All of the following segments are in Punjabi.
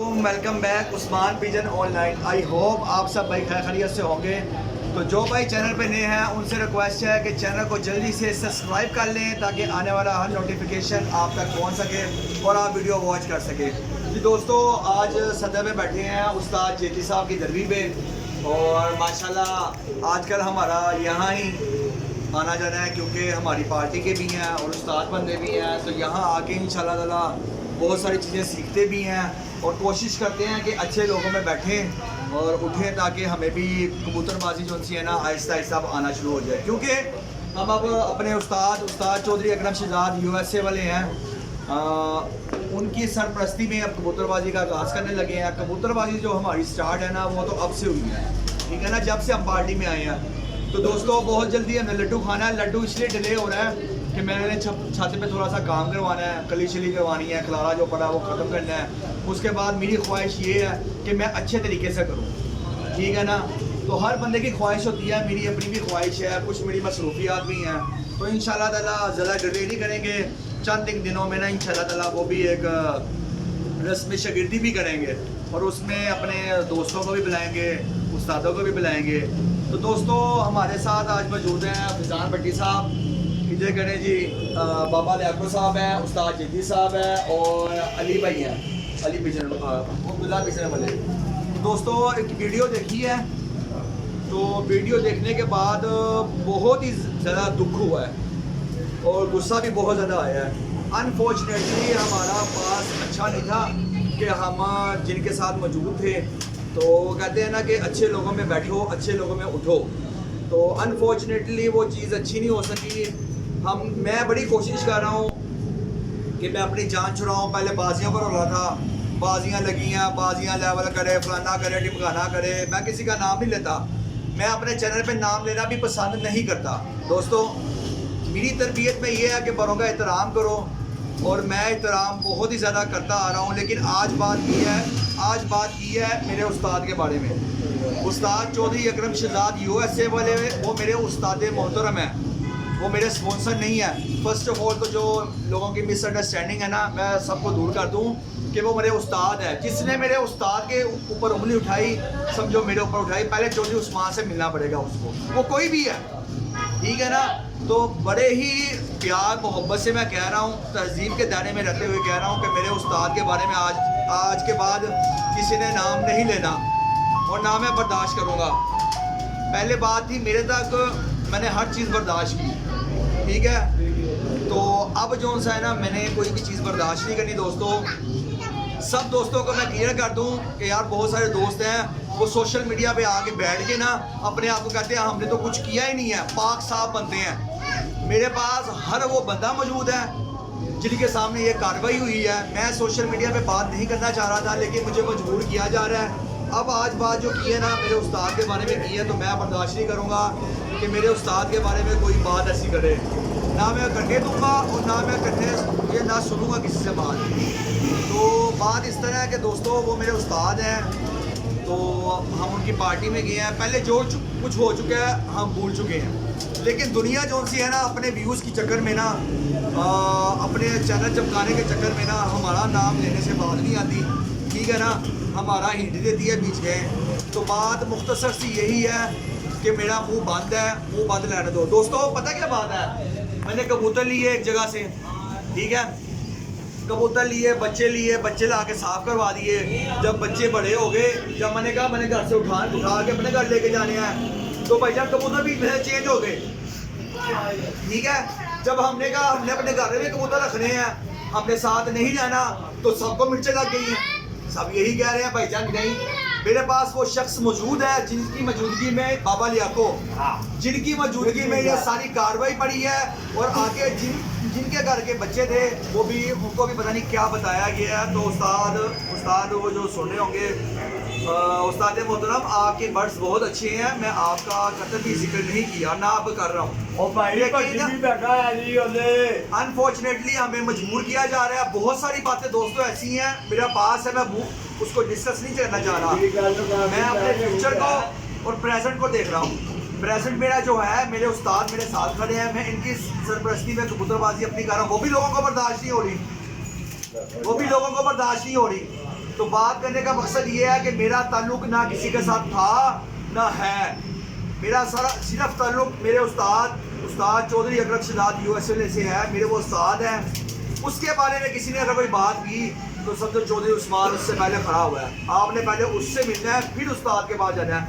Welcome back Usman pigeon online. I hope आप सब भाई खैरियत से होंगे। तो जो भाई चैनल पे नए हैं उनसे रिक्वेस्ट है कि चैनल को जल्दी से सब्सक्राइब कर लें ताकि आने वाला हर नोटिफिकेशन आप तक पहुंच सके और आप वीडियो वॉच कर सके। जी दोस्तों, आज सदर में बैठे हैं उस्ताद जेती साहब की दरवी पे और माशाल्लाह आजकल हमारा यहाँ ही आना जाना है क्योंकि हमारी पार्टी के भी हैं और उस्ताद बंदे भी हैं। तो यहाँ आके इंशाल्लाह ताला बहुत सारी चीज़ें सीखते भी हैं और कोशिश करते हैं कि अच्छे लोगों में बैठें और उठें ताकि हमें भी कबूतरबाजी जो सी है ना आहिस्ता आहिस्ता अब आना शुरू हो जाए। क्योंकि हम अब अपने उस्ताद चौधरी अकरम शहजाद USA वाले हैं, उनकी सरपरस्ती में अब कबूतरबाजी का आगाज़ करने लगे हैं। कबूतरबाजी जो हमारी स्टार्ट है ना वो तो अब से हुई है, ठीक है ना, जब से हम पार्टी में आए हैं। तो दोस्तों बहुत जल्दी हमने लड्डू खाना है। लड्डू इसलिए डिले हो रहा है कि मैंने छाते पे थोड़ा सा काम करवाना है, कली शली करवानी है, खलारा जो पड़ा वो ख़त्म करना है। उसके बाद मेरी ख्वाहिश ये है कि मैं अच्छे तरीके से करूँ, ठीक है ना। तो हर बंदे की ख्वाहिश होती है, मेरी अपनी भी ख्वाहिश है, कुछ मेरी मसरूफियात भी हैं। तो इंशाल्लाह ताला ज़्यादा डिले नहीं करेंगे, चंद एक दिनों में ना इंशाल्लाह ताला वो भी एक रस्म शागिर्दी भी करेंगे और उसमें अपने दोस्तों को भी बुलाएंगे, उस्तादों को भी बुलाएंगे। तो दोस्तों हमारे साथ आज मौजूद हैं फैज़ान भट्टी साहब, इधर करें जी बाबा लियाकत साहब हैं, उस्ताद जेती साहब हैं और अली भाई हैं, अली पिजन अब्दुल्ला पिजन वाले। दोस्तों एक वीडियो देखी है, तो वीडियो देखने के बाद बहुत ही ज़्यादा दुख हुआ है और गुस्सा भी बहुत ज़्यादा आया है। अनफॉर्चुनेटली हमारा पास अच्छा नहीं था कि हम जिनके साथ मौजूद थे, तो कहते हैं ना कि अच्छे लोगों में बैठो, अच्छे लोगों में उठो। तो अनफॉर्चुनेटली वो चीज़ अच्छी नहीं हो सकी। मैं बड़ी कोशिश कर रहा हूँ कि मैं अपनी जान छुड़ाऊँ। पहले बाजियों पर हो रहा था, बाजियाँ लगी हैं, बाजियाँ लेवल करे, फलाना करे, टिमकाना करे। मैं किसी का नाम नहीं लेता, मैं अपने चैनल पे नाम लेना भी पसंद नहीं करता। दोस्तों मेरी तरबियत में ये है कि बड़ों का एहतराम करो और मैं एहतराम बहुत ही ज़्यादा करता आ रहा हूँ। लेकिन आज बात की है मेरे उस्ताद के बारे में। उस्ताद चौधरी अकरम शहजाद USA वाले वो मेरे उस्ताद मोहतरम हैं, वो मेरे स्पॉन्सर नहीं है। फर्स्ट ऑफ ऑल तो जो लोगों की मिसअंडरस्टैंडिंग है ना, मैं सबको दूर कर दूँ कि वो मेरे उस्ताद है। जिसने मेरे उस्ताद के ऊपर उंगली उठाई, समझो मेरे ऊपर उठाई, पहले चौधरी उस्मान से मिलना पड़ेगा उसको, वो कोई भी है, ठीक है ना। तो बड़े ही प्यार मोहब्बत से मैं कह रहा हूँ, तहजीब के दायरे में रहते हुए कह रहा हूँ कि मेरे उस्ताद के बारे में आज के बाद किसी ने नाम नहीं लेना और ना मैं बर्दाश्त करूँगा। पहले बात थी मेरे तक मैंने हर चीज़ बर्दाश्त की, ठीक है। तो अब जो सा है ना, मैंने कोई भी चीज़ बर्दाश्त नहीं करनी। दोस्तों सब दोस्तों को मैं क्लियर कर दूं कि यार बहुत सारे दोस्त हैं वो सोशल मीडिया पे आके बैठ के ना अपने आप को कहते हैं हमने तो कुछ किया ही नहीं है, पाक साफ बनते हैं। मेरे पास हर वो बंदा मौजूद है जिनके सामने ये कार्रवाई हुई है। मैं सोशल मीडिया पे बात नहीं करना चाह रहा था लेकिन मुझे मजबूर किया जा रहा है। अब आज बात जो की है ना मेरे उस्ताद के बारे में की है, तो मैं बर्दाश्त नहीं करूँगा कि मेरे उस्ताद के बारे में कोई बात ऐसी करे। ना मैं करने दूँगा और ना मैं करने ये ना सुनूँगा किसी से बात। तो बात इस तरह है कि दोस्तों वो मेरे उस्ताद हैं, तो हम उनकी पार्टी में गए हैं। पहले जो कुछ हो चुका है हम भूल चुके हैं, लेकिन दुनिया जो सी है ना अपने व्यूज़ के चक्कर में ना, अपने चैनल चमकाने के चक्कर में ना हमारा नाम लेने से बात नहीं आती, ठीक है ना, हमारा हिंट देती है बीच में। तो बात मुख्तसर सी यही है कि मेरा मुंह बंद है, मुंह बंद रहने दो। दोस्तों पता क्या बात है, मैंने कबूतर लिए एक जगह से, ठीक है, कबूतर लिए, बच्चे ला के साफ करवा दिए। जब बच्चे बड़े हो गए, जब मैंने कहा मैंने घर से उठा के अपने घर लेके जाने हैं, तो भाई साहब कबूतर भी चेंज हो गए, ठीक है। जब हमने कहा हमने अपने घर में कबूतर रखने हैं, हमने साथ नहीं जाना, तो सबको मिर्चें लग गई हैं। सब यही कह रहे हैं भाई जान नहीं, मेरे पास वो शख्स मौजूद है जिनकी मौजूदगी में बाबा लियाकत, जिनकी मौजूदगी में ये सारी कार्रवाई पड़ी है और आगे जिनके घर के बच्चे थे वो भी, उनको भी पता नहीं क्या बताया गया है। तो उस्ताद वो जो सुन रहे होंगे, उस्ताद मोहतरम आपके वर्ड्स बहुत अच्छे हैं, मैं आपका कतई भी जिक्र नहीं किया, ना अब कर रहा हूँ। अनफॉर्चुनेटली हमें मजबूर किया जा रहा है। बहुत सारी बातें दोस्तों ऐसी हैं मेरा पास है, मैं उसको डिस्कस नहीं करना चाह रहा। मैं अपने फ्यूचर को और प्रेजेंट को देख रहा हूँ। प्रेजेंट मेरा जो है, मेरे उस्ताद मेरे साथ खड़े हैं, मैं इनकी सरपरस्ती में कबूतरबाजी अपनी कर रहा हूँ। वो भी लोगों को बर्दाश्त नहीं हो रही, तो बात करने का मकसद ये है कि मेरा ताल्लुक ना किसी के साथ था ना है, मेरा सारा सिर्फ ताल्लुक मेरे उस्ताद चौधरी अकरम शहजाद यूएसए से है, मेरे वो उस्ताद हैं। उसके बारे में किसी ने अगर कोई बात की तो समझो चौधरी उस्मान उससे पहले खड़ा हुआ है, आपने पहले उससे मिलना है फिर उस्ताद के पास जाना है।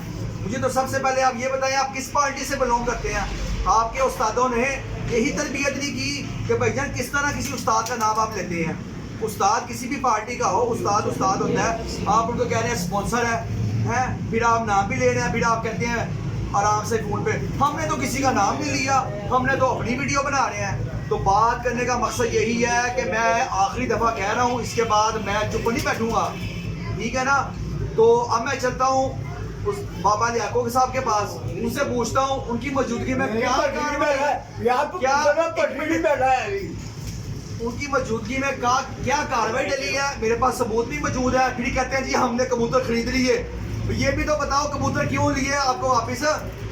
मुझे तो सबसे पहले आप ये बताएं आप किस पार्टी से बिलोंग करते हैं। आपके उस्तादों ने यही तरबियत नहीं की कि भाईजान किस तरह किसी उस्ताद का नाम आप लेते हैं। उस्ताद किसी भी पार्टी का हो, उस्ताद होता है। आप उनको कह रहे हैं स्पॉन्सर है, फिर आप नाम भी ले रहे हैं, फिर आप कहते हैं आराम से फ़ोन पे। हमने तो किसी का नाम नहीं लिया, हमने तो अपनी वीडियो बना रहे हैं। तो बात करने का मकसद यही है कि मैं आखिरी दफ़ा कह रहा हूँ, इसके बाद मैं चुप नहीं बैठूँगा, ठीक है ना। तो अब मैं चलता हूँ उस बाबा लियाको साहब के पास, उनसे पूछता हूँ उनकी मौजूदगी में उनकी मौजूदगी में क्या कार्रवाई डली है। मेरे पास सबूत भी मौजूद है। फिर कहते हैं जी हमने कबूतर खरीद लिए, ये भी तो बताओ कबूतर क्यों लिए आपको वापस,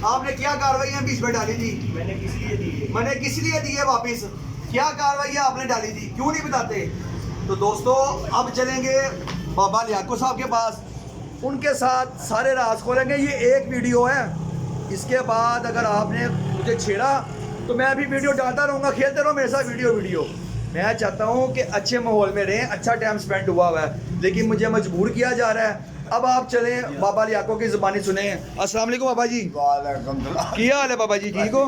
आपने क्या कार्रवाई बीच में डाली थी। मैंने किस लिए दिए वापस, क्या कार्रवाई आपने डाली थी, क्यों नहीं बताते। तो दोस्तों अब चलेंगे बाबा लियाको साहब के पास, उनके साथ सारे राज खोलेंगे। ये एक वीडियो है, इसके बाद अगर आपने मुझे छेड़ा तो मैं भी वीडियो डालता रहूँगा, खेलते रहो मेरे साथ वीडियो। मैं चाहता हूँ कि अच्छे माहौल में रहें, अच्छा टाइम स्पेंड हुआ है, लेकिन मुझे मजबूर किया जा रहा है। अब आप चलें बाबा लियाको की ज़ुबानी सुने। अस्सलाम वालेकुम बाबा जी। की हाल है बाबा जी, ठीक हो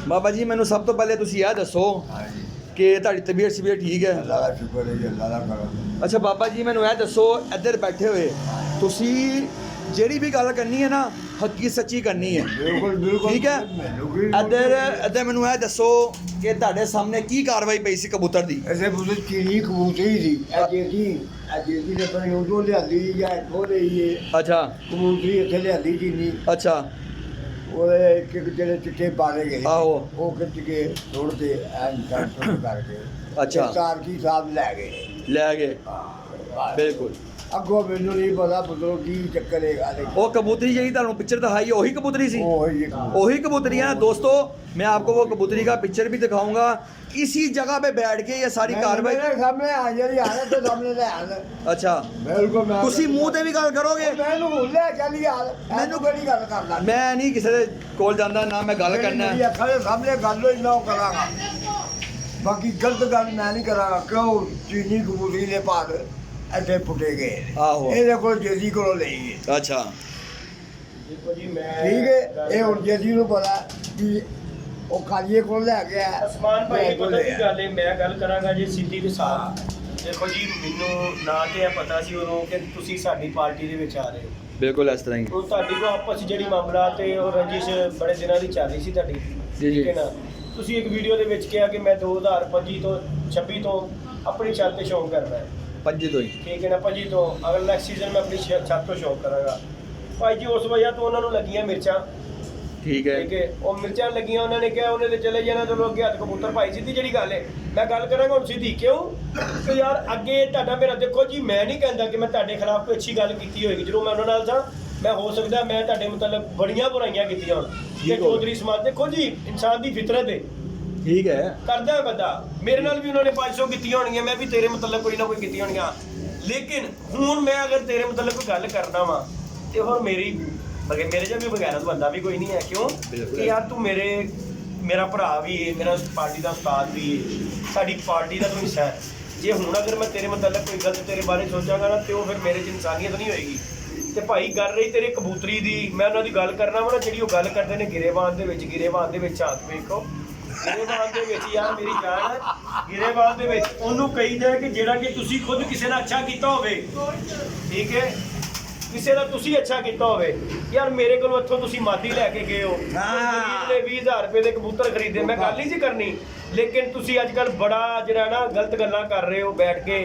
बाबा जी। मैनू सब तो पहले तुसी यह दसो कि तुहाडी तबीयत ठीक है। अच्छा बाबा जी मैनू यह दसो, इधर बैठे हुए तुसी ਜਿਹੜੀ भी गल करनी है ना हकी सच्ची करनी है, बिल्कुल ठीक है। इधर मैनू यह दसो कि ਤੁਹਾਡੇ सामने की कार्रवाई पई सी कबूतर दी। ऐसे पुलिस चीनी कबूतरी थी जेदी ने पर उदो लियादी या इथों देईए। अच्छा कबूतरी इत्थे लियादी चीनी। अच्छा ਉਹਦੇ ਇੱਕ ਜਿਹੜੇ ਚਿੱਟੇ ਪਾਲੇ ਗਏ ਆਹੋ ਉਹ ਖਿੱਚ ਕੇ ਰੋਡ ਤੇ ਐਨ ਟੱਟ ਕਰਕੇ ਅੱਛਾ ਸਰਕਾਰ ਕੀ ਸਾਹਿਬ ਲੈ ਗਏ ਬਿਲਕੁਲ। ਅੱਗੋਂ ਮੈਨੂੰ ਨਹੀਂ ਪਤਾ ਪੁੱਤਰੋ ਕੀ ਚੱਕਰ ਹੈਗਾ। ਉਹ ਕਬੂਤਰੀ ਜਿਹੜੀ ਤੁਹਾਨੂੰ ਪਿक्चर दिखाई ਉਹੀ ਕਬੂਤਰੀ ਸੀ, वही कबूतरी है दोस्तों। मैं आपको वो कबूतरी का पिक्चर भी दिखाऊंगा। इसी जगह पे बैठ के ये सारी कार्रवाई सामने आ जाएगी, आने तो सामने ले आना। अच्छा बिल्कुल ਤੁਸੀਂ ਮੂੰਹ ਤੇ ਵੀ ਗੱਲ ਕਰੋਗੇ। ਮੈਨੂੰ ਲੈ ਚੱਲ ਯਾਰ, ਮੈਨੂੰ ਕਿਹੜੀ ਗੱਲ ਕਰਦਾ। ਮੈਂ ਨਹੀਂ ਕਿਸੇ ਦੇ ਕੋਲ ਜਾਂਦਾ, ਨਾ ਮੈਂ ਗੱਲ ਕਰਨਾ ਮੇਰੀ ਅੱਖਾਂ ਦੇ ਸਾਹਮਣੇ ਗੱਲ ਹੋਈ ਨਾ ਉਹ ਕਰਾਂਗਾ, ਬਾਕੀ ਗਲਤ ਗੱਲ ਮੈਂ ਨਹੀਂ ਕਰਾਂਗਾ। ਕਿਉਂ ਚੀਨੀ ਕਬੂਤਰੀ ਦੇ ਭਾਗ ਇੱਥੇ ਫੁੱਟੇ ਗਏ। ਆਹੋ ਇਹਦੇ ਕੋਲ ਜੇਜੀ ਕੋਲੋਂ ਲਈ ਗਏ। ਅੱਛਾ ਦੇਖੋ ਜੀ ਮੈਂ ਠੀਕ ਹੈ, ਇਹ ਹੁਣ ਜੇਜੀ ਨੂੰ ਪਤਾ ਕਿ ਉਹ ਖਾਲੀਏ ਕੋਲ ਲੈ ਗਿਆ। ਅਸਮਾਨ ਭਾਈ ਪਤਾ ਕੀ ਗੱਲ ਹੈ, ਮੈਂ ਗੱਲ ਕਰਾਂਗਾ ਜੀ ਸਿੱਧੀ ਤੇ ਸਾਫ਼। ਦੇਖੋ ਜੀ ਮੈਨੂੰ ਨਾ ਤੇ ਇਹ ਪਤਾ ਸੀ ਉਦੋਂ ਕਿ ਤੁਸੀਂ ਸਾਡੀ ਪਾਰਟੀ ਦੇ ਵਿੱਚ ਆ ਰਹੇ ਹੋ। ਬਿਲਕੁਲ ਇਸ ਤਰ੍ਹਾਂ ਹੀ। ਉਹ ਤੁਹਾਡੀ ਕੋ ਆਪਸ 'ਚ ਜਿਹੜੀ ਮਾਮਲਾ ਤੇ ਉਹ ਰੰਜਿਸ਼ ਬੜੇ ਦਿਨਾਂ ਦੀ ਚੱਲ ਰਹੀ ਸੀ ਤੁਹਾਡੀ, ਜੀ। ਠੀਕ ਹੈ ਨਾ। ਤੁਸੀਂ ਇੱਕ ਵੀਡੀਓ ਦੇ ਵਿੱਚ ਕਿਹਾ ਕਿ ਮੈਂ 2025 ਤੋਂ 26 ਤੋਂ ਆਪਣੀ ਛੱਤ ਤੇ ਸ਼ੌਂਕ ਕਰਨਾ ਹੈ। 25 ਤੋਂ ਹੀ ਠੀਕ ਹੈ ਨਾ, 25 ਤੋਂ ਅਗਰ ਨੈਕਸਟ ਸੀਜ਼ਨ ਮੈਂ ਆਪਣੀ ਛੱਤ ਤੋਂ ਸ਼ੌਂਕ ਕਰਾਂਗਾ। ਭਾਈ ਜੀ ਉਸ ਵਜ੍ਹਾ ਤੋਂ ਉਹਨਾਂ ਨੂੰ ਲੱਗੀਆਂ ਮਿਰਚਾਂ, ਠੀਕ ਹੈ। ਠੀਕ ਹੈ। ਉਹ ਮਿਰਚਾਂ ਲੱਗੀਆਂ, ਉਹਨਾਂ ਨੇ ਕਿਹਾ ਉਹਨੇ ਤੇ ਚਲੇ ਜਾਣਾ, ਚਲੋ ਅੱਗੇ ਹੱਥ ਕਬੂਤਰ ਭਾਈ। ਸਿੱਧੀ ਜਿਹੜੀ ਗੱਲ ਹੈ ਮੈਂ ਗੱਲ ਕਰਾਂਗਾ ਹੁਣ ਸਿੱਧੀ, ਕਿਉਂ ਕਿ ਯਾਰ ਅੱਗੇ ਤੁਹਾਡਾ ਮੇਰਾ ਦੇਖੋ ਜੀ, ਮੈਂ ਨਹੀਂ ਕਹਿੰਦਾ ਕਿ ਮੈਂ ਤੁਹਾਡੇ ਖਿਲਾਫ ਕੋਈ ਅੱਛੀ ਗੱਲ ਕੀਤੀ ਹੋਏਗੀ। ਜਦੋਂ ਮੈਂ ਉਹਨਾਂ ਨਾਲ ਸਾਂ, ਮੈਂ ਹੋ ਸਕਦਾ ਮੈਂ ਤੁਹਾਡੇ ਮੁਤਲਕ ਬੜੀਆਂ ਬੁਰਾਈਆਂ ਕੀਤੀਆਂ ਹੋਣ ਕਿ ਚੌਧਰੀ ਸਮਾਜ। ਦੇਖੋ ਜੀ ਇਨਸਾਨ ਦੀ ਫਿਤਰਤ ਹੈ, ਠੀਕ ਹੈ, ਕਰਦਾ ਬੰਦਾ। ਮੇਰੇ ਨਾਲ ਵੀ ਉਹਨਾਂ ਨੇ 500 ਕੀਤੀਆਂ ਹੋਣਗੀਆਂ, ਮੈਂ ਵੀ ਤੇਰੇ ਮੁਤਲਕ ਕੋਈ ਨਾ ਕੋਈ ਕੀਤੀਆਂ ਹੋਣਗੀਆਂ। ਲੇਕਿਨ ਹੁਣ ਮੈਂ ਅਗਰ ਤੇਰੇ ਮੁਤਲਕ ਕੋਈ ਗੱਲ ਕਰਦਾ ਵਾਂ ਤੇ ਹੋਰ ਮੇਰੇ ਜਿਹਾ ਵੀ ਬਗੈਰਤ ਬੰਦਾ ਵੀ ਕੋਈ ਨਹੀਂ ਹੈ। ਕਿਉਂ ਕਿ ਯਾਰ ਤੂੰ ਮੇਰਾ ਭਰਾ ਵੀ ਹੈ, ਮੇਰਾ ਪਾਰਟੀ ਦਾ ਉਸਤਾਦ ਵੀ ਹੈ, ਸਾਡੀ ਪਾਰਟੀ ਦਾ ਤੂੰ ਹਿੱਸਾ ਹੈ। ਜੇ ਹੁਣ ਅਗਰ ਮੈਂ ਤੇਰੇ ਮੁਤਲਕ ਕੋਈ ਗਲਤ ਤੇਰੇ ਬਾਰੇ ਸੋਚਾਂਗਾ ਨਾ ਤੇ ਉਹ ਫਿਰ ਮੇਰੇ 'ਚ ਇਨਸਾਨੀਅਤ ਨਹੀਂ ਹੋਏਗੀ। ਤੇ ਭਾਈ ਗੱਲ ਰਹੀ ਤੇਰੇ ਕਬੂਤਰੀ ਦੀ, ਮੈਂ ਉਹਨਾਂ ਦੀ ਗੱਲ ਕਰਨਾ ਵਾ ਨਾ ਜਿਹੜੀ ਉਹ ਗੱਲ ਕਰਦੇ ਨੇ ਗਿਰੇਬਾਨ ਦੇ ਵਿੱਚ ਹੱਥ ਵੇਖੋ। ਗਿਰੇਬਾਨ ਦੇ ਵਿੱਚ ਯਾਰ ਮੇਰੀ ਜਾਨ ਹੈ, ਗਿਰੇਬਾਨ ਦੇ ਵਿੱਚ ਉਹਨੂੰ ਕਹੀ ਜਾਏ ਕਿ ਜਿਹੜਾ ਕਿ ਤੁਸੀਂ ਖੁਦ ਕਿਸੇ ਨਾਲ ਅੱਛਾ ਕੀਤਾ ਹੋਵੇ, ਠੀਕ ਹੈ, ਕਿਸੇ ਦਾ ਤੁਸੀਂ ਅੱਛਾ ਕੀਤਾ ਹੋਵੇ। ਯਾਰ ਮੇਰੇ ਕੋਲੋਂ ਇੱਥੋਂ ਤੁਸੀਂ ਮਾਦੀ ਲੈ ਕੇ ਗਏ ਹੋ, ਗਰੀਬ ਨੇ 20,000 ਰੁਪਏ ਦੇ ਕਬੂਤਰ ਖਰੀਦੇ, ਮੈਂ ਗੱਲ ਨਹੀਂ ਸੀ ਕਰਨੀ। ਲੇਕਿਨ ਤੁਸੀਂ ਅੱਜ ਕੱਲ੍ਹ ਬੜਾ ਜਿਹੜਾ ਨਾ ਗਲਤ ਗੱਲਾਂ ਕਰ ਰਹੇ ਹੋ ਬੈਠ ਕੇ।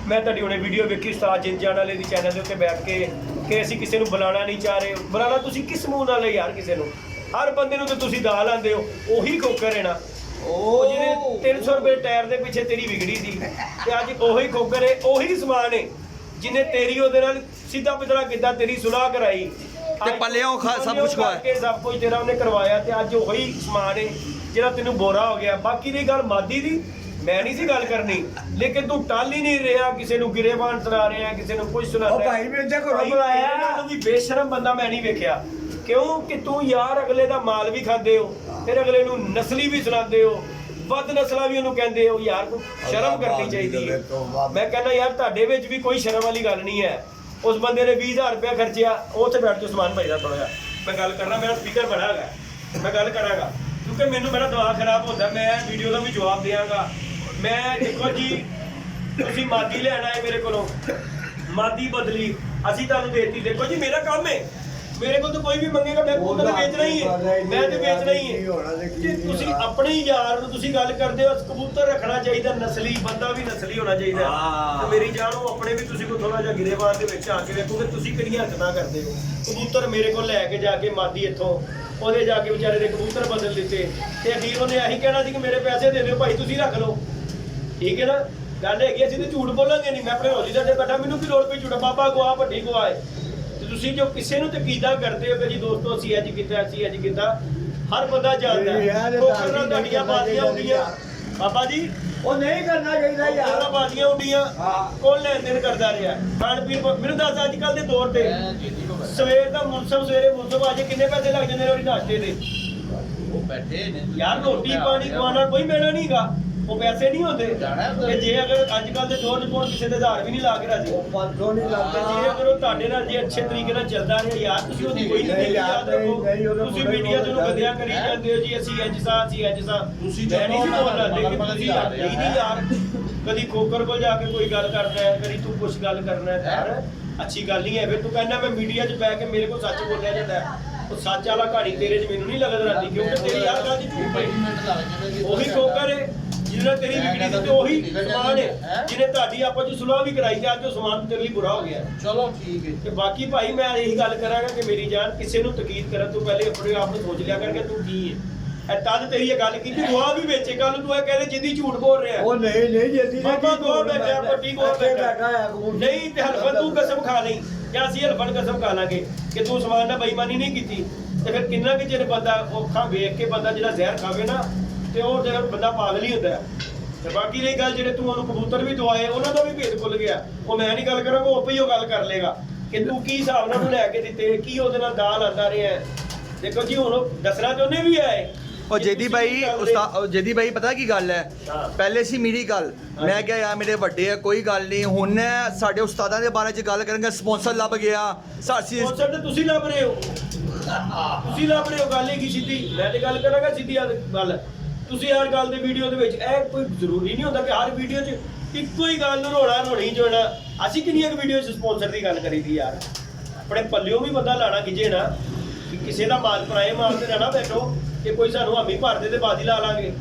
ਮੈਂ ਤੁਹਾਡੀ ਹੁਣੇ ਵੀਡੀਓ ਵੇਖੀ ਉਸਤਾਦ ਜਿੰਜਾਨ ਵਾਲੇ ਦੀ ਚੈਨਲ ਦੇ ਉੱਤੇ ਬੈਠ ਕੇ ਕਿ ਅਸੀਂ ਕਿਸੇ ਨੂੰ ਬੁਲਾਉਣਾ ਨਹੀਂ ਚਾਹ ਰਹੇ। ਬੁਲਾਉਣਾ ਤੁਸੀਂ ਕਿਸ ਮੂੰਹ ਨਾਲ ਹੈ ਯਾਰ ਕਿਸੇ ਨੂੰ? ਹਰ ਬੰਦੇ ਨੂੰ ਤਾਂ ਤੁਸੀਂ ਦਾ ਲਾਉਂਦੇ ਹੋ, ਉਹੀ ਖੋਕਰ ਹੈ ਨਾ। ਉਹ ਜਿਹਨੇ 300 ਰੁਪਏ ਟਾਇਰ ਦੇ ਪਿੱਛੇ ਤੇਰੀ ਵਿਗੜੀ ਸੀ ਤੇ ਅੱਜ ਉਹੀ ਖੋਕਰ ਹੈ, ਉਹੀ ਸਮਾਨ ਹੈ ਜਿਹਨੇ ਤੇਰੀ ਉਹਦੇ ਨਾਲ ਸਿੱਧਾ ਪਿੱਧਰਾ ਕਿੱਦਾਂ ਤੇਰੀ ਸੁਲਾਹ ਕਰਾਈ ਤੇ ਪੱਲਿਓਂ ਸਭ ਕੁਝ ਕਰਕੇ ਸਭ ਕੁਝ ਤੇਰਾ ਉਹਨੇ ਕਰਵਾਇਆ ਤੇ ਅੱਜ ਉਹੀ ਸਮਾਨ ਹੈ ਜਿਹੜਾ ਤੈਨੂੰ ਬੋਰਾ ਹੋ ਗਿਆ। ਬਾਕੀ ਦੀ ਗੱਲ ਮਾਦੀ ਦੀ, ਮੈਂ ਨਹੀਂ ਸੀ ਗੱਲ ਕਰਨੀ, ਲੇਕਿਨ ਤੂੰ ਟਲ ਹੀ ਨਹੀਂ ਰਿਹਾ, ਕਿਸੇ ਨੂੰ ਗਿਰੇਬਾਨ ਸੁਣਾ ਰਿਹਾ, ਕਿਸੇ ਨੂੰ ਕੁਝ ਸੁਣਾ ਉਹ ਰਿਹਾ। ਭਾਈ ਮੇਰੇ ਤੇ ਘਰੋਂ ਭਾਈ, ਬੁਲਾਇਆ। ਤੇਰੇ ਨਾਲੋਂ ਵੀ ਬੇਸ਼ਰਮ ਬੰਦਾ ਮੈਂ ਨਹੀਂ ਵੇਖਿਆ। ਕਿਉਂ ਕਿ ਤੂੰ ਯਾਰ ਅਗਲੇ ਦਾ ਮਾਲ ਵੀ ਖਾਂਦੇ ਹੋ, ਫਿਰ ਅਗਲੇ ਨੂੰ ਨਸਲੀ ਵੀ ਸੁਣਾਉਂਦੇ ਹੋ, ਵੱਧ ਨਸਲਾਂ ਵੀ ਉਹਨੂੰ ਕਹਿੰਦੇ ਹੋ। ਯਾਰ ਕੋਈ ਸ਼ਰਮ ਕਰਨੀ ਚਾਹੀਦੀ ਹੈ। ਮੈਂ ਕਹਿੰਦਾ ਯਾਰ ਤੁਹਾਡੇ ਵਿੱਚ ਵੀ ਕੋਈ ਸ਼ਰਮ ਵਾਲੀ ਗੱਲ ਨਹੀਂ ਹੈ। ਉਸ ਬੰਦੇ ਨੇ 20000 ਰੁਪਇਆ ਖਰਚਿਆ, ਉਹ ਉੱਥੇ ਬੈਠ ਕੇ ਸਮਾਨ ਭਾਈ ਦਾ ਥੋੜਾ ਜਿਹਾ ਮੈਂ ਗੱਲ ਕਰਨਾ, ਮੇਰਾ ਸਪੀਕਰ ਬੜਾ ਹੈਗਾ, ਮੈਂ ਗੱਲ ਕਰਾਂਗਾ ਕਿਉਂਕਿ ਮੈਨੂੰ ਮੇਰਾ ਦਿਮਾਗ ਖਰਾਬ ਹੁੰਦਾ। ਮੈਂ ਵੀਡੀਓ ਦਾ ਵੀ ਜਵਾਬ ਦਿਆਂਗਾ। ਮੈਂ ਦੇਖੋ ਜੀ, ਤੁਸੀਂ ਮਾਦੀ ਲੈਣ ਆਏ ਮੇਰੇ ਕੋਲੋਂ, ਮਾਦੀ ਬਦਲੀ ਅਸੀਂ ਤੁਹਾਨੂੰ ਦੇਤੀ। ਦੇਖੋ ਜੀ ਮੇਰਾ ਕੰਮ ਹੈ, ਮੇਰੇ ਕੋਲ ਤਾਂ ਕੋਈ ਵੀ ਮੰਗੇਗਾ ਮੈਂ ਕਬੂਤਰ ਵੇਚਣਾ ਹੀ ਹੈ, ਮੈਂ ਤੇ ਵੇਚਣਾ ਹੀ ਹੈ। ਜੇ ਤੁਸੀਂ ਆਪਣੇ ਹੀ ਯਾਰ ਨੂੰ ਤੁਸੀਂ ਗੱਲ ਕਰਦੇ ਹੋ, ਕਬੂਤਰ ਰੱਖਣਾ ਚਾਹੀਦਾ, ਨਸਲੀ ਬੰਦਾ ਵੀ ਨਸਲੀ ਹੋਣਾ ਚਾਹੀਦਾ। ਤੇ ਮੇਰੀ ਜਾਨ ਉਹ ਆਪਣੇ ਵੀ ਤੁਸੀਂ ਕੋਈ ਥੋੜਾ ਜਿਹਾ ਗਿਰੇਬਾਨ ਦੇ ਵਿੱਚ ਆ ਕੇ ਵੇਖੋਗੇ ਤੁਸੀਂ ਕਿਹੜੀਆਂ ਹਰਕਤਾਂ ਕਰਦੇ ਹੋ। ਕਬੂਤਰ ਮੇਰੇ ਕੋਲ ਲੈ ਕੇ ਜਾ ਕੇ ਮਾਦੀ ਇੱਥੋਂ ਉਹਦੇ ਜਾ ਕੇ ਵਿਚਾਰੇ ਦੇ ਕਬੂਤਰ ਬਦਲ ਦਿੱਤੇ, ਤੇ ਅਖੀਰ ਉਹਨੇ ਇਹੀ ਕਹਿਣਾ ਸੀ ਕਿ ਮੇਰੇ ਪੈਸੇ ਦੇ ਦਿਓ ਭਾਈ, ਤੁਸੀਂ ਰੱਖ ਲਓ। ਠੀਕ ਹੈ ਨਾ ਗੱਲ ਹੈਗੀ, ਅਸੀਂ ਤੇ ਝੂਠ ਬੋਲਾਂਗੇ ਨਹੀਂ। ਮੈਂ ਆਪਣੇ ਰੋਜੀ ਦਾ ਬੈਠਾ, ਮੈਨੂੰ ਕੀ ਲੋੜ ਪਈ ਝੂਠਾ, ਬਾਬਾ ਗਵਾ ਵੱਡੀ ਗਵਾ ਹੈ। ਤੇ ਤੁਸੀਂ ਜੋ ਕਿਸੇ ਨੂੰ ਤਕੀਦਾ ਕਰਦੇ ਹੋ ਕਿ ਜੀ ਦੋਸਤੋ ਅਸੀਂ ਅੱਜ ਕੀਤਾ, ਅਸੀਂ ਅੱਜ ਕੀਤਾ, ਹਰ ਬੰਦਾ ਜਾਣਦਾ ਹੈ ਉਹ ਕਰਨਾ ਤੁਹਾਡੀਆਂ ਬਾਜ਼ੀਆਂ ਹੁੰਦੀਆਂ ਬਾਬਾ ਜੀ, ਉਹ ਨਹੀਂ ਕਰਨਾ ਚਾਹੀਦਾ ਯਾਰ। ਬਾਜ਼ੀਆਂ ਹੁੰਦੀਆਂ ਕੌਣ ਲੈਣ ਦੇਣ ਕਰਦਾ ਰਿਹਾ, ਖਾਣ ਪੀਣ। ਮੈਨੂੰ ਦੱਸ ਅੱਜ ਕੱਲ ਦੇ ਦੌਰ ਤੇ ਸਵੇਰ ਦਾ ਮੁਨਸਬ, ਸਵੇਰੇ ਮੁਨਸਬ ਆ ਜੇ ਕਿੰਨੇ ਪੈਸੇ ਲੱਗ ਜਾਂਦੇ ਨੇ ਉਹਦੀ ਨਾਸ਼ਤੇ ਦੇ? ਉਹ ਬੈਠੇ ਨੇ ਯਾਰ ਰੋਟੀ ਪਾਣੀ ਖਵਾਉਣਾ ਕੋਈ ਮੇਣਾ ਨਹੀਂਗਾ, ਉਹ ਪੈਸੇ ਨਹੀਂ ਹੁੰਦੇ। ਤੇ ਜੇ ਅਗਰ ਅੱਜ ਕੱਲ ਦੇ ਦੌਰ 'ਚ ਕੋਣ ਕਿਸੇ ਦੇ ਆਧਾਰ ਵੀ ਨਹੀਂ ਲਾ ਕੇ ਰਾਜੀ, ਉਹ 500 ਨਹੀਂ ਲੱਗਦਾ। ਜੇ ਅਗਰ ਉਹ ਤੁਹਾਡੇ ਨਾਲ ਜੇ ਅੱਛੇ ਤਰੀਕੇ ਨਾਲ ਚੱਲਦਾ ਰਿਹਾ ਯਾਰ, ਤੁਸੀਂ ਉਹਦੀ ਕੋਈ ਨਹੀਂ ਯਾਦ ਰੱਖੋ। ਤੁਸੀਂ ਮੀਡੀਆ ਤੋਂ ਗੰਦਿਆਂ ਕਰੀ ਜਾਂਦੇ ਹੋ ਜੀ, ਅਸੀਂ ਇੰਜ ਸਾਂ, ਅਸੀਂ ਇੰਜ ਸਾਂ। ਤੁਸੀਂ ਮੈਂ ਨਹੀਂ ਬੋਲਦਾ, ਲੇਕਿਨ ਤੁਸੀਂ ਨਹੀਂ ਯਾਰ, ਕਦੀ ਖੋਕਰ ਕੋਲ ਜਾ ਕੇ ਕੋਈ ਗੱਲ ਕਰਦਾ ਹੈ, ਕਦੀ ਤੂੰ ਕੁਛ ਗੱਲ ਕਰਨਾ ਹੈ ਯਾਰ, ਅੱਛੀ ਗੱਲ ਨਹੀਂ ਹੈ। ਫਿਰ ਤੂੰ ਕਹਿੰਦਾ ਮੈਂ ਮੀਡੀਆ 'ਚ ਬਹਿ ਕੇ ਮੇਰੇ ਕੋਲ ਸੱਚ ਬੋਲਿਆ ਜਾਂਦਾ ਹੈ, ਉਹ ਸੱਚ ਵਾਲਾ ਕਹਾਣੀ ਤੇਰੇ 'ਚ ਮੈਨੂੰ ਨਹੀਂ ਲੱਗਦਾ ਰਾਤੀ, ਕਿਉਂਕਿ ਤੇਰੀ ਯਾਰ ਗੱਲ ਦੀ ਝੂਠ ਪਈ। ਉਹੀ ਖੋਕਰ ਹੈ ਜਿਹਨੇ ਤੇਰੀ ਵਿਕਰੀ ਤੇ ਉਹੀ ਸਮਾਨ ਹੈ ਜਿਹਨੇ ਤੁਹਾਡੀ ਆਪਸ ਵਿੱਚ ਸੁਲਾਹ ਵੀ ਕਰਾਈ ਤੇ ਅੱਜ ਉਹ ਸਮਾਨ ਤੇਰੇ ਲਈ ਬੁਰਾ ਹੋ ਗਿਆ। ਚਲੋ ਠੀਕ ਹੈ। ਤੇ ਬਾਕੀ ਭਾਈ ਮੈਂ ਇਹੀ ਗੱਲ ਕਰਾਂਗਾ ਕਿ ਮੇਰੀ ਜਾਨ, ਕਿਸੇ ਨੂੰ ਤਕੀਦ ਕਰਨ ਤੋਂ ਪਹਿਲੇ ਆਪਣੇ ਆਪ ਨੂੰ ਸੋਚ ਲਿਆ ਕਰਕੇ ਤੂੰ ਕੀ ਹੈ। ਇਹ ਤਦ ਤੇਰੀ ਇਹ ਗੱਲ ਕੀਤੀ, ਦੁਆ ਵੀ ਵੇਚੇ ਕੱਲ ਨੂੰ ਤੂੰ ਇਹ ਕਹਿੰਦੇ ਜਿੱਦੀ ਝੂਠ ਬੋਲ ਰਿਹਾ। ਉਹ ਨਹੀਂ ਨਹੀਂ ਜੱਦੀ ਬਾਬਾ ਦੁਆ ਬੈਠਾ, ਪੱਟੀ ਕੋਲ ਬੈਠਾ ਹੈ ਨਹੀਂ ਤੇ ਹਲਫਨ ਤੂੰ ਕਸਮ ਖਾ ਲਈ ਜਾਂ ਅਸੀਂ ਹਲਫਨ ਕਸਮ ਖਾ ਲਾਂਗੇ ਕਿ ਤੂੰ ਸਮਾਨ ਨਾਲ ਬੇਈਮਾਨੀ ਨਹੀਂ ਕੀਤੀ। ਤੇ ਫਿਰ ਕਿੰਨਾ ਕਿ ਚਿਰ ਬੰਦਾ ਔਖਾ ਵੇਖ ਕੇ ਬੰਦਾ ਜਿਹੜਾ ਜ਼ਹਿਰ ਖਾਵੇ ਨਾ, ਤੇ ਉਹ ਜਿਹੜਾ ਬੰਦਾ ਪਾਗਲ ਹੀ ਹੁੰਦਾ। ਤੇ ਬਾਕੀ ਰਹੀ ਗੱਲ, ਜਿਹੜੇ ਤੂੰ ਉਹਨੂੰ ਕਬੂਤਰ ਵੀ ਦਵਾਏ ਉਹਨਾਂ ਦਾ ਵੀ ਭੇਦ ਭੁੱਲ ਗਿਆ, ਉਹ ਮੈਂ ਨਹੀਂ ਗੱਲ ਕਰਾਂਗਾ, ਉਹ ਆਪੇ ਹੀ ਉਹ ਗੱਲ ਕਰ ਲੇਗਾ ਕਿ ਤੂੰ ਕੀ ਹਿਸਾਬ ਨਾਲ ਉਹਨੂੰ ਲੈ ਕੇ ਦਿੱਤੇ, ਕੀ ਉਹਦੇ ਨਾਲ ਦਾਲ ਆਂਦਾ ਰਿਹਾ। ਦੇਖੋ ਜੀ ਹੁਣ ਦੱਸਣਾ ਤੇ ਉਹਨੇ ਵੀ ਆਏ। ਉਹ ਜੇਦੀ ਭਾਈ ਉਸਤਾਦ ਜੇਦੀ ਭਾਈ ਪਤਾ ਕੀ ਗੱਲ ਹੈ, ਪਹਿਲੇ ਸੀ ਮੇਰੀ ਗੱਲ, ਮੈਂ ਕਿਹਾ ਯਾਰ ਮੇਰੇ ਵੱਡੇ ਆ ਕੋਈ ਗੱਲ ਨਹੀਂ, ਹੁਣ ਸਾਡੇ ਉਸਤਾਦਾਂ ਦੇ ਬਾਰੇ 'ਚ ਗੱਲ ਕਰਾਂਗੇ। ਸਪਾਂਸਰ ਲੱਭ ਗਿਆ ਸਾਸੀ, ਸਪਾਂਸਰ ਤੇ ਤੁਸੀਂ ਲੱਭ ਰਹੇ ਹੋ, ਤੁਸੀਂ ਲੱਭ ਰਹੇ ਹੋ। ਗੱਲ ਹੀ ਕੀ ਸਿੱਧੀ, ਮੈਂ ਤੇ ਗੱਲ ਕਰਾਂਗਾ ਸਿੱਧੀ ਗੱਲ। ਤੁਸੀਂ ਹਰ ਗੱਲ ਦੇ ਵੀਡੀਓ ਦੇ ਵਿੱਚ ਇਹ ਕੋਈ ਜ਼ਰੂਰੀ ਨਹੀਂ ਹੁੰਦਾ ਕਿ ਹਰ ਵੀਡੀਓ 'ਚ ਇੱਕੋ ਹੀ ਗੱਲ ਨੂੰ ਰੋਣਾ ਰੋਣੀ ਜੋਣਾ। ਅਸੀਂ ਕਿੰਨੀਆਂ ਕੁ ਵੀਡੀਓ 'ਚ ਸਪਾਂਸਰ ਦੀ ਗੱਲ ਕਰੀ ਦੀ ਯਾਰ, ਆਪਣੇ ਪੱਲਿਓਂ ਵੀ ਬੰਦਾ ਲਾਣਾ ਖਿਜੇ ਨਾ, ਕਿ ਕਿਸੇ ਦਾ ਮਾਲ ਪਰਾਏ ਮਾਰਦੇ ਰਹਿਣਾ ਬੈਠੋ ਕਿ ਕੋਈ ਸਾਨੂੰ ਹਾਮੀ ਭਰਦੇ ਤੇ ਬਾਜ਼ੀ ਲਾ ਲਾਂਗੇ।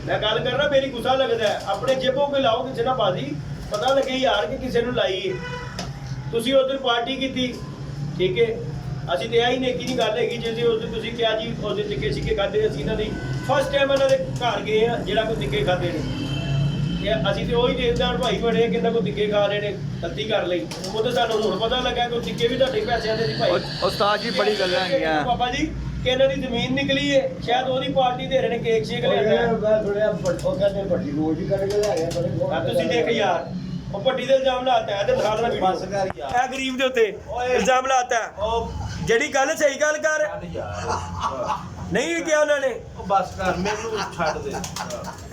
ਮੈਂ ਗੱਲ ਕਰਨਾ, ਮੇਰੀ ਗੁੱਸਾ ਲੱਗਦਾ ਹੈ, ਆਪਣੇ ਜੇਬੋਂ ਕੋਈ ਲਾਓ ਕਿਸੇ ਨਾਲ ਬਾਜ਼ੀ, ਪਤਾ ਲੱਗੇ ਯਾਰ ਕਿ ਕਿਸੇ ਨੂੰ ਲਾਈ ਹੈ। ਤੁਸੀਂ ਉਸ ਦਿਨ ਪਾਰਟੀ ਕੀਤੀ, ਠੀਕ ਹੈ, ਅਸੀਂ ਤੇ ਆਹੀ ਨੇਕੀ ਦੀ ਗੱਲ ਹੈਗੀ ਜਿਸ ਉਸ ਦਿਨ ਤੁਸੀਂ ਕਿਹਾ ਜੀ ਉਸ ਦਿਨ ਟਿੱਕੇ ਸਿੱਕੇ ਖਾਦੇ। ਅਸੀਂ ਇਹਨਾਂ ਦੀ ਫਸਟ ਟਾਈਮ ਇਹਨਾਂ ਦੇ ਘਰ ਗਏ ਆ ਜਿਹੜਾ ਕੋਈ ਟਿੱਕੇ ਖਾਦੇ ਨੇ, ਅਸੀਂ ਤੇ ਉਹੀ ਦੇਖਦੇ ਹਾਂ ਭਾਈ ਬੜੇ ਕਿੰਨਾ ਕੋਈ ਟਿੱਕੇ ਖਾ ਰਹੇ ਨੇ, ਗਲਤੀ ਕਰ ਲਈ। ਉਹ ਤਾਂ ਸਾਨੂੰ ਹੁਣ ਪਤਾ ਲੱਗਾ ਕਿ ਟਿੱਕੇ ਵੀ ਤੁਹਾਡੇ ਪੈਸਿਆਂ ਦੇ ਸੀ ਭਾਈ। ਉਸਤਾਦ ਜੀ ਬੜੀ ਗੱਲਾਂ ਹੈਗੀਆਂ ਬਾਬਾ ਜੀ ਕਿ ਇਹਨਾਂ ਦੀ ਜ਼ਮੀਨ ਨਿਕਲੀ ਹੈ, ਸ਼ਾਇਦ ਉਹਦੀ ਪਾਰਟੀ ਦੇ ਰਹੇ ਨੇ, ਕੇਕ ਸ਼ੇਕ ਲਿਆਂਦਾ। ਮੈਂ ਥੋੜਿਆ ਪੱਠੋ ਕਹਿੰਦੇ ਵੱਡੀ ਰੋਜ਼ ਹੀ ਕੱਢ ਕੇ ਲਿਆਇਆ ਬੜੇ। ਤੁਸੀਂ ਦੇਖ ਯਾਰ, ਉਹ ਪੱਟੀ ਦੇ ਇਲਜ਼ਾਮ ਲਾਤਾ ਹੈ ਤੇ ਦਿਖਾ ਦੇਣਾ ਵੀਡੀਓ। ਬਸ ਕਰ ਯਾਰ, ਇਹ ਗਰੀਬ ਦੇ ਉੱਤੇ ਇਲਜ਼ਾਮ ਲਾਤਾ। ਉਹ ਜਿਹੜੀ ਗੱਲ ਸਹੀ ਗੱਲ ਕਰ, ਨਹੀਂ ਕਿਹਾ ਉਹਨਾਂ ਨੇ। ਉਹ ਬਸ ਕਰ, ਮੈਨੂੰ ਛੱਡ ਦੇ।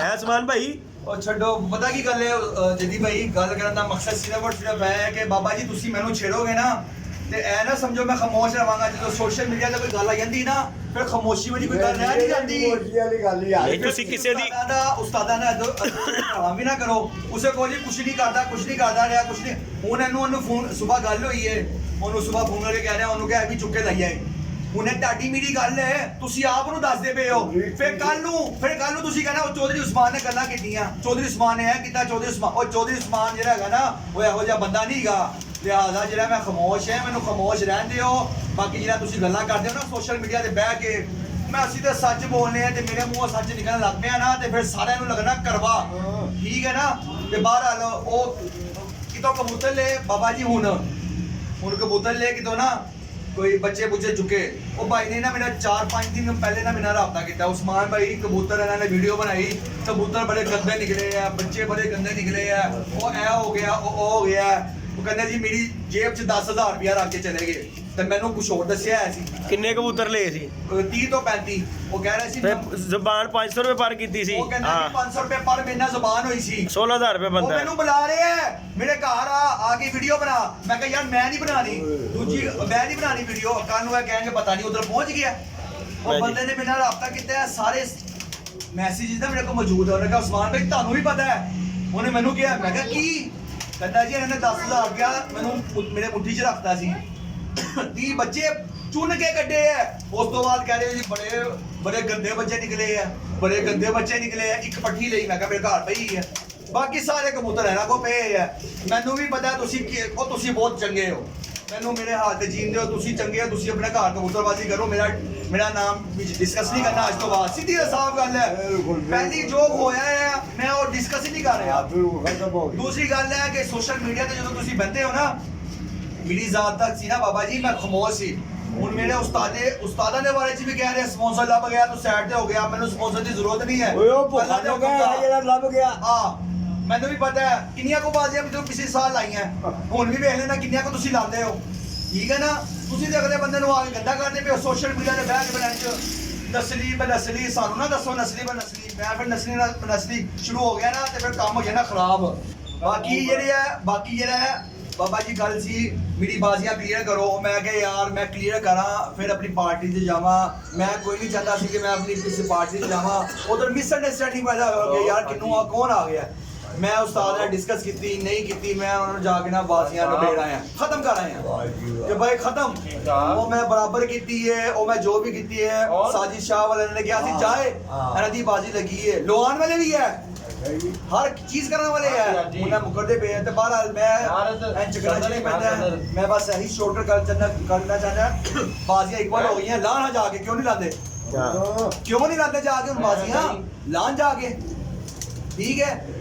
ਹੈ ਸਮਾਨ ਭਾਈ, ਉਹ ਛੱਡੋ, ਪਤਾ ਕੀ ਗੱਲ ਹੈ ਜਦੀ ਭਾਈ, ਗੱਲ ਕਰਨ ਦਾ ਮਕਸਦ ਸਿਰਫ ਹੈ ਕਿ ਬਾਬਾ ਜੀ ਤੁਸੀਂ ਮੈਨੂੰ ਛੇੜੋਗੇ ਨਾ ਤੇ ਐ ਨਾ ਸਮਝੋ ਮੈਂ ਖਾਮੋਸ਼ ਰਵਾਂਗਾ। ਜਦੋਂ ਸੋਸ਼ਲ ਮੀਡੀਆ ਤੇ ਕੋਈ ਗੱਲ ਆ ਜਾਂਦੀ ਨਾ, ਫਿਰ ਖਾਮੋਸ਼ੀ ਵਾਲੀ ਕੋਈ ਗੱਲ ਰਹਿ ਨਹੀਂ ਜਾਂਦੀ। ਖਾਮੋਸ਼ੀ ਵਾਲੀ ਗੱਲ ਯਾਰ, ਨਹੀਂ ਤੁਸੀਂ ਕਿਸੇ ਦੀ ਉਸਤਾਦਾਂ ਦਾ ਭਰਾਵਾਂ ਵੀ ਨਾ ਕਰੋ। ਉਸੇ ਕੋਲ ਜੀ ਕੁਛ ਨਹੀਂ ਕਰਦਾ, ਕੁਛ ਨਹੀਂ ਕਰਦਾ ਰਿਹਾ, ਕੁਛ ਨਹੀਂ। ਹੁਣ ਉਹਨੂੰ ਫੋਨ ਸਵੇਰ ਗੱਲ ਹੋਈ ਹੈ, ਉਹਨੂੰ ਸਵੇਰ ਫੋਨ ਕਰਕੇ ਕਹਿ ਰਿਹਾ, ਉਹਨੂੰ ਕਿਹਾ ਵੀ ਚੁੱਕ ਕੇ ਲਈ ਆਏ। ਹੁਣ ਤੁਹਾਡੀ ਮੇਰੀ ਗੱਲ ਹੈ, ਤੁਸੀਂ ਆਪ ਨੂੰ ਦੱਸਦੇ ਪਏ ਹੋ। ਫਿਰ ਕੱਲ ਨੂੰ ਤੁਸੀਂ ਕਹਿੰਦਾ ਉਹ ਚੌਧਰੀ ਉਸਮਾਨ ਨੇ ਗੱਲਾਂ ਕੀਤੀਆਂ, ਚੌਧਰੀ ਉਸਮਾਨ ਨੇ ਇਹ ਕੀਤਾ, ਚੌਧਰੀ ਉਸਮਾਨ ਜਿਹੜਾ ਹੈਗਾ ਨਾ ਉਹ ਇਹੋ ਜਿਹਾ ਬੰਦਾ ਨਹੀਂ ਹੈਗਾ। ਲਿਹਾਜ਼ਾ ਜਿਹੜਾ ਮੈਂ ਖਾਮੋਸ਼ ਹੈ, ਮੈਨੂੰ ਖਾਮੋਸ਼ ਰਹਿਣ ਦਿਓ। ਬਾਕੀ ਜਿਹੜਾ ਤੁਸੀਂ ਗੱਲਾਂ ਕਰਦੇ ਹੋ ਨਾ ਸੋਸ਼ਲ ਮੀਡੀਆ ਤੇ ਬਹਿ ਕੇ, ਮੈਂ ਅਸੀਂ ਤਾਂ ਸੱਚ ਬੋਲਨੇ ਆ ਤੇ ਮੇਰੇ ਮੂੰਹੋਂ ਸੱਚ ਨਿਕਲਣ ਲੱਗ ਪਿਆ ਨਾ ਤੇ ਫਿਰ ਸਾਰਿਆਂ ਨੂੰ ਲੱਗਣਾ ਕਰਵਾ, ਠੀਕ ਹੈ ਨਾ। ਤੇ ਬਹਰਹਾਲ ਉਹ ਕਿਤੋਂ ਕਬੂਤਰ ਲੈ ਬਾਬਾ ਜੀ, ਹੁਣ ਕਬੂਤਰ ਲੈ ਕਿਤੋਂ ਨਾ ਕੋਈ ਬੱਚੇ ਬੁੱਚੇ ਚੁੱਕੇ ਉਹ ਭਾਈ ਨੇ ਨਾ ਮੇਰਾ 4-5 ਦਿਨ ਪਹਿਲੇ ਨਾ ਮੇਰਾ ਰਾਬਤਾ ਕੀਤਾ ਉਸਮਾਨ ਭਾਈ ਕਬੂਤਰ ਇਹਨਾਂ ਨੇ ਵੀਡੀਓ ਬਣਾਈ ਕਬੂਤਰ ਬੜੇ ਗੰਦੇ ਨਿਕਲੇ ਆ ਬੱਚੇ ਬੜੇ ਗੰਦੇ ਨਿਕਲੇ ਆ ਉਹ ਐ ਹੋ ਗਿਆ ਉਹ ਹੋ ਗਿਆ ਉਹ ਕਹਿੰਦੇ ਜੀ ਮੇਰੀ ਜੇਬ 'ਚ 10,000 ਰੁਪਇਆ ਰੱਖ ਕੇ ਚਲੇ ਗਏ ਤੇ ਮੈਨੂੰ ਕੁਝ ਹੋਰ ਦੱਸਿਆ ਸੀ ਕਿੰਨੇ ਕਬੂਤਰ ਲਏ ਸੀ 30 ਤੋਂ 35 ਉਹ ਕਹਿ ਰਹੇ ਸੀ ਫਿਰ ਜ਼ਬਾਨ 500 ਰੁਪਏ ਪਰ ਕੀਤੀ ਸੀ ਉਹ ਕਹਿੰਦਾ ਜੀ 500 ਰੁਪਏ ਪਰ ਮਹੀਨਾ ਜ਼ਬਾਨ ਹੋਈ ਸੀ 16000 ਰੁਪਏ ਉਹ ਬੰਦਾ ਮੈਨੂੰ ਬੁਲਾ ਰਹੇ ਆ ਮੇਰੇ ਘਰ ਆ ਕੇ ਵੀਡੀਓ ਬਣਾ ਮੈਂ ਕਿਹਾ ਯਾਰ ਮੈਂ ਨਹੀਂ ਬਣਾਣੀ ਦੂਜੀ ਮੈਂ ਨਹੀਂ ਬਣਾਣੀ ਵੀਡੀਓ ਕੱਲ ਨੂੰ ਇਹ ਕਹਿਣਗੇ ਪਤਾ ਨਹੀਂ ਉਧਰ ਪਹੁੰਚ ਗਿਆ ਉਹ ਬੰਦੇ ਨੇ ਮੇਰੇ ਨਾਲ ਰਾਬਤਾ ਕੀਤਾ ਸਾਰੇ ਮੈਸੇजेस ਨਾ ਮੇਰੇ ਕੋਲ ਮੌਜੂਦ ਹੈ ਉਹਨੇ ਕਿਹਾ ਉਸਮਾਨ ਭਾਈ ਤੁਹਾਨੂੰ ਵੀ ਪਤਾ ਹੈ ਉਹਨੇ ਮੈਨੂੰ ਕਿਹਾ ਮੈਂ ਕਿਹਾ ਕੀ ਕਹਿੰਦਾ ਜੀ ਇਹਨਾਂ ਨੇ 10,000 ਰੁਪਇਆ ਮੈਨੂੰ ਮੇਰੇ ਮੁੱਠੀ 'ਚ ਰੱਖਤਾ ਸੀ 30 ਬੱਚੇ ਚੁਣ ਕੇ ਕੱਢੇ ਆ ਉਸ ਤੋਂ ਬਾਅਦ ਕਹਿ ਰਹੇ ਜੀ ਬੜੇ ਗੰਦੇ ਬੱਚੇ ਨਿਕਲੇ ਆ ਬੜੇ ਗੰਦੇ ਬੱਚੇ ਨਿਕਲੇ ਆ ਇੱਕ ਪੱਠੀ ਲਈ ਮੈਂ ਕਿਹਾ ਮੇਰੇ ਘਰ ਪਈ ਹੈ ਬਾਕੀ ਸਾਰੇ ਕਬੂਤਰ ਇਹਨਾਂ ਕੋ ਪਏ ਆ ਮੈਨੂੰ ਵੀ ਪਤਾ ਤੁਸੀਂ ਤੁਸੀਂ ਬਹੁਤ ਚੰਗੇ ਹੋ ਮੈਨੂੰ ਮੇਰੇ ਹੱਥ ਜੀਂਦੇ ਹੋ ਤੁਸੀਂ ਚੰਗੇ ਹੋ ਤੁਸੀਂ ਆਪਣੇ ਘਰ ਕਬੂਤਰਬਾਜ਼ੀ ਕਰੋ ਮੇਰਾ ਨਾਮ ਵਿੱਚ ਡਿਸਕਸ ਨਹੀਂ ਕਰਨਾ ਅੱਜ ਤੋਂ ਬਾਅਦ ਸਿੱਧੀ ਸਾਫ਼ ਗੱਲ ਹੈ ਪਹਿਲੀ ਜੋ ਹੋਇਆ ਹੈ ਮੈਂ ਉਹ ਡਿਸਕਸ ਹੀ ਨਹੀਂ ਕਰ ਰਿਹਾ ਦੂਸਰੀ ਗੱਲ ਹੈ ਕਿ ਸੋਸ਼ਲ ਮੀਡੀਆ ਤੇ ਜਦੋਂ ਤੁਸੀਂ ਬੰਦੇ ਹੋ ਨਾ ਮੇਰੀ ਜ਼ਾਤ ਤੱਕ ਸੀ ਨਾ ਬਾਬਾ ਜੀ ਮੈਂ ਖਮੋਸ਼ ਸੀ ਹੁਣ ਮੇਰੇ ਉਸਤਾਦਾਂ ਦੇ ਬਾਰੇ ਚ ਵੀ ਕਹਿ ਰਹੇ ਸਪਾਂਸਰ ਲੱਭ ਗਿਆ ਤੂੰ ਸਾਈਡ ਤੇ ਹੋ ਗਿਆ ਮੈਨੂੰ ਸਪਾਂਸਰ ਦੀ ਜ਼ਰੂਰਤ ਨਹੀਂ ਹੈ ਓਏ ਉਹ ਭੁੱਖਾ ਹੋ ਗਿਆ ਜਿਹੜਾ ਲੱਭ ਗਿਆ ਮੈਨੂੰ ਵੀ ਪਤਾ ਹੈ ਕਿੰਨੀਆਂ ਕੋ ਬਾਜ਼ੀਆਂ ਵੀ ਪਿਛਲੇ ਸਾਲ ਲਾਈਆਂ ਹੁਣ ਵੀ ਵੇਖ ਲੈਣਾ ਕਿੰਨੀਆਂ ਕੋ ਤੁਸੀਂ ਲਾਉਂਦੇ ਹੋ ਠੀਕ ਹੈ ਨਾ ਤੁਸੀਂ ਤੇ ਅਗਲੇ ਬੰਦੇ ਨੂੰ ਆ ਕੇ ਗੰਦਾ ਕਰਦੇ ਪਏ ਸੋਸ਼ਲ ਮੀਡੀਆ ਤੇ ਬਹਿ ਕੇ ਬਣਾਉਣ ਚ ਨਸਲੀ ਸਾਨੂੰ ਨਾ ਦੱਸੋ ਨਸਲੀ ਮੈਂ ਫਿਰ ਨਸਲੀ ਸ਼ੁਰੂ ਹੋ ਗਿਆ ਨਾ ਤੇ ਫਿਰ ਕੰਮ ਹੋ ਗਿਆ ਨਾ ਖਰਾਬ ਬਾਕੀ ਜਿਹੜਾ ਹੈ ਬਾਬਾ ਜੀ ਗੱਲ ਸੀ ਮੇਰੀ ਬਾਜ਼ੀਆਂ ਕਲੀਅਰ ਕਰੋ ਮੈਂ ਕਿਹਾ ਯਾਰ ਮੈਂ ਕਲੀਅਰ ਕਰਾਂ ਫਿਰ ਆਪਣੀ ਪਾਰਟੀ 'ਚ ਜਾਵਾਂ ਮੈਂ ਕੋਈ ਨਹੀਂ ਚਾਹੁੰਦਾ ਸੀ ਕਿ ਮੈਂ ਆਪਣੀ ਕਿਸੇ ਪਾਰਟੀ 'ਚ ਜਾਵਾਂ ਉਧਰ ਮਿਸਅੰਡਰਸਟੈਂਡਿੰਗ ਪੈਦਾ ਹੋ ਗਈ ਯਾਰ ਕਿੰਨੂੰ ਕੌਣ ਆ ਗਿਆ ਮੈਂ ਉਸਤਾਦ ਨਾਲ ਡਿਸਕਸ ਕੀਤੀ ਨਹੀਂ ਕੀਤੀ ਮੈਂ ਉਹਨਾਂ ਨੂੰ ਜਾ ਕੇ ਨਾ ਬਾਜ਼ੀਆਂ ਨਿਬੇੜ ਆਇਆ ਖਤਮ ਕਰ ਆਇਆ ਕਿ ਭਾਈ ਖਤਮ ਉਹ ਮੈਂ ਬਰਾਬਰ ਕੀਤੀ ਹੈ ਉਹ ਮੈਂ ਜੋ ਵੀ ਕੀਤੀ ਹੈ ਸਾजिद शाह ਵਾਲੇ ਨੇ ਕਿਹਾ ਸੀ ਚਾਹੇ ਇਹਨਾਂ ਦੀ ਬਾਜ਼ੀ ਲੱਗੀ ਹੈ ਲੋਹਾਨ ਵਾਲੇ ਵੀ ਹੈ ਹਰ ਚੀਜ਼ ਕਰਨ ਵਾਲੇ ਹੈ ਉਹਨਾਂ ਮੁਕਰਦੇ ਪਏ ਤੇ ਬਹਰਾਲ ਮੈਂ ਚਕਰਾ ਨਹੀਂ ਪੈਂਦਾ ਮੈਂ ਬਸ ਇਹੀ ਸ਼ੋਰਟਕਟ ਕਰਨਾ ਚਾਹੁੰਦਾ ਬਾਜ਼ੀਆਂ ਇਕਵਲ ਹੋ ਗਈਆਂ ਲਾਣਾ ਜਾ ਕੇ ਕਿਉਂ ਨਹੀਂ ਲਾਉਂਦੇ ਕਿਉਂ ਨਹੀਂ ਲਾਉਂਦੇ ਜਾ ਕੇ ਹੁਣ ਬਾਜ਼ੀਆਂ ਲਾਣ ਜਾ ਕੇ ठीक है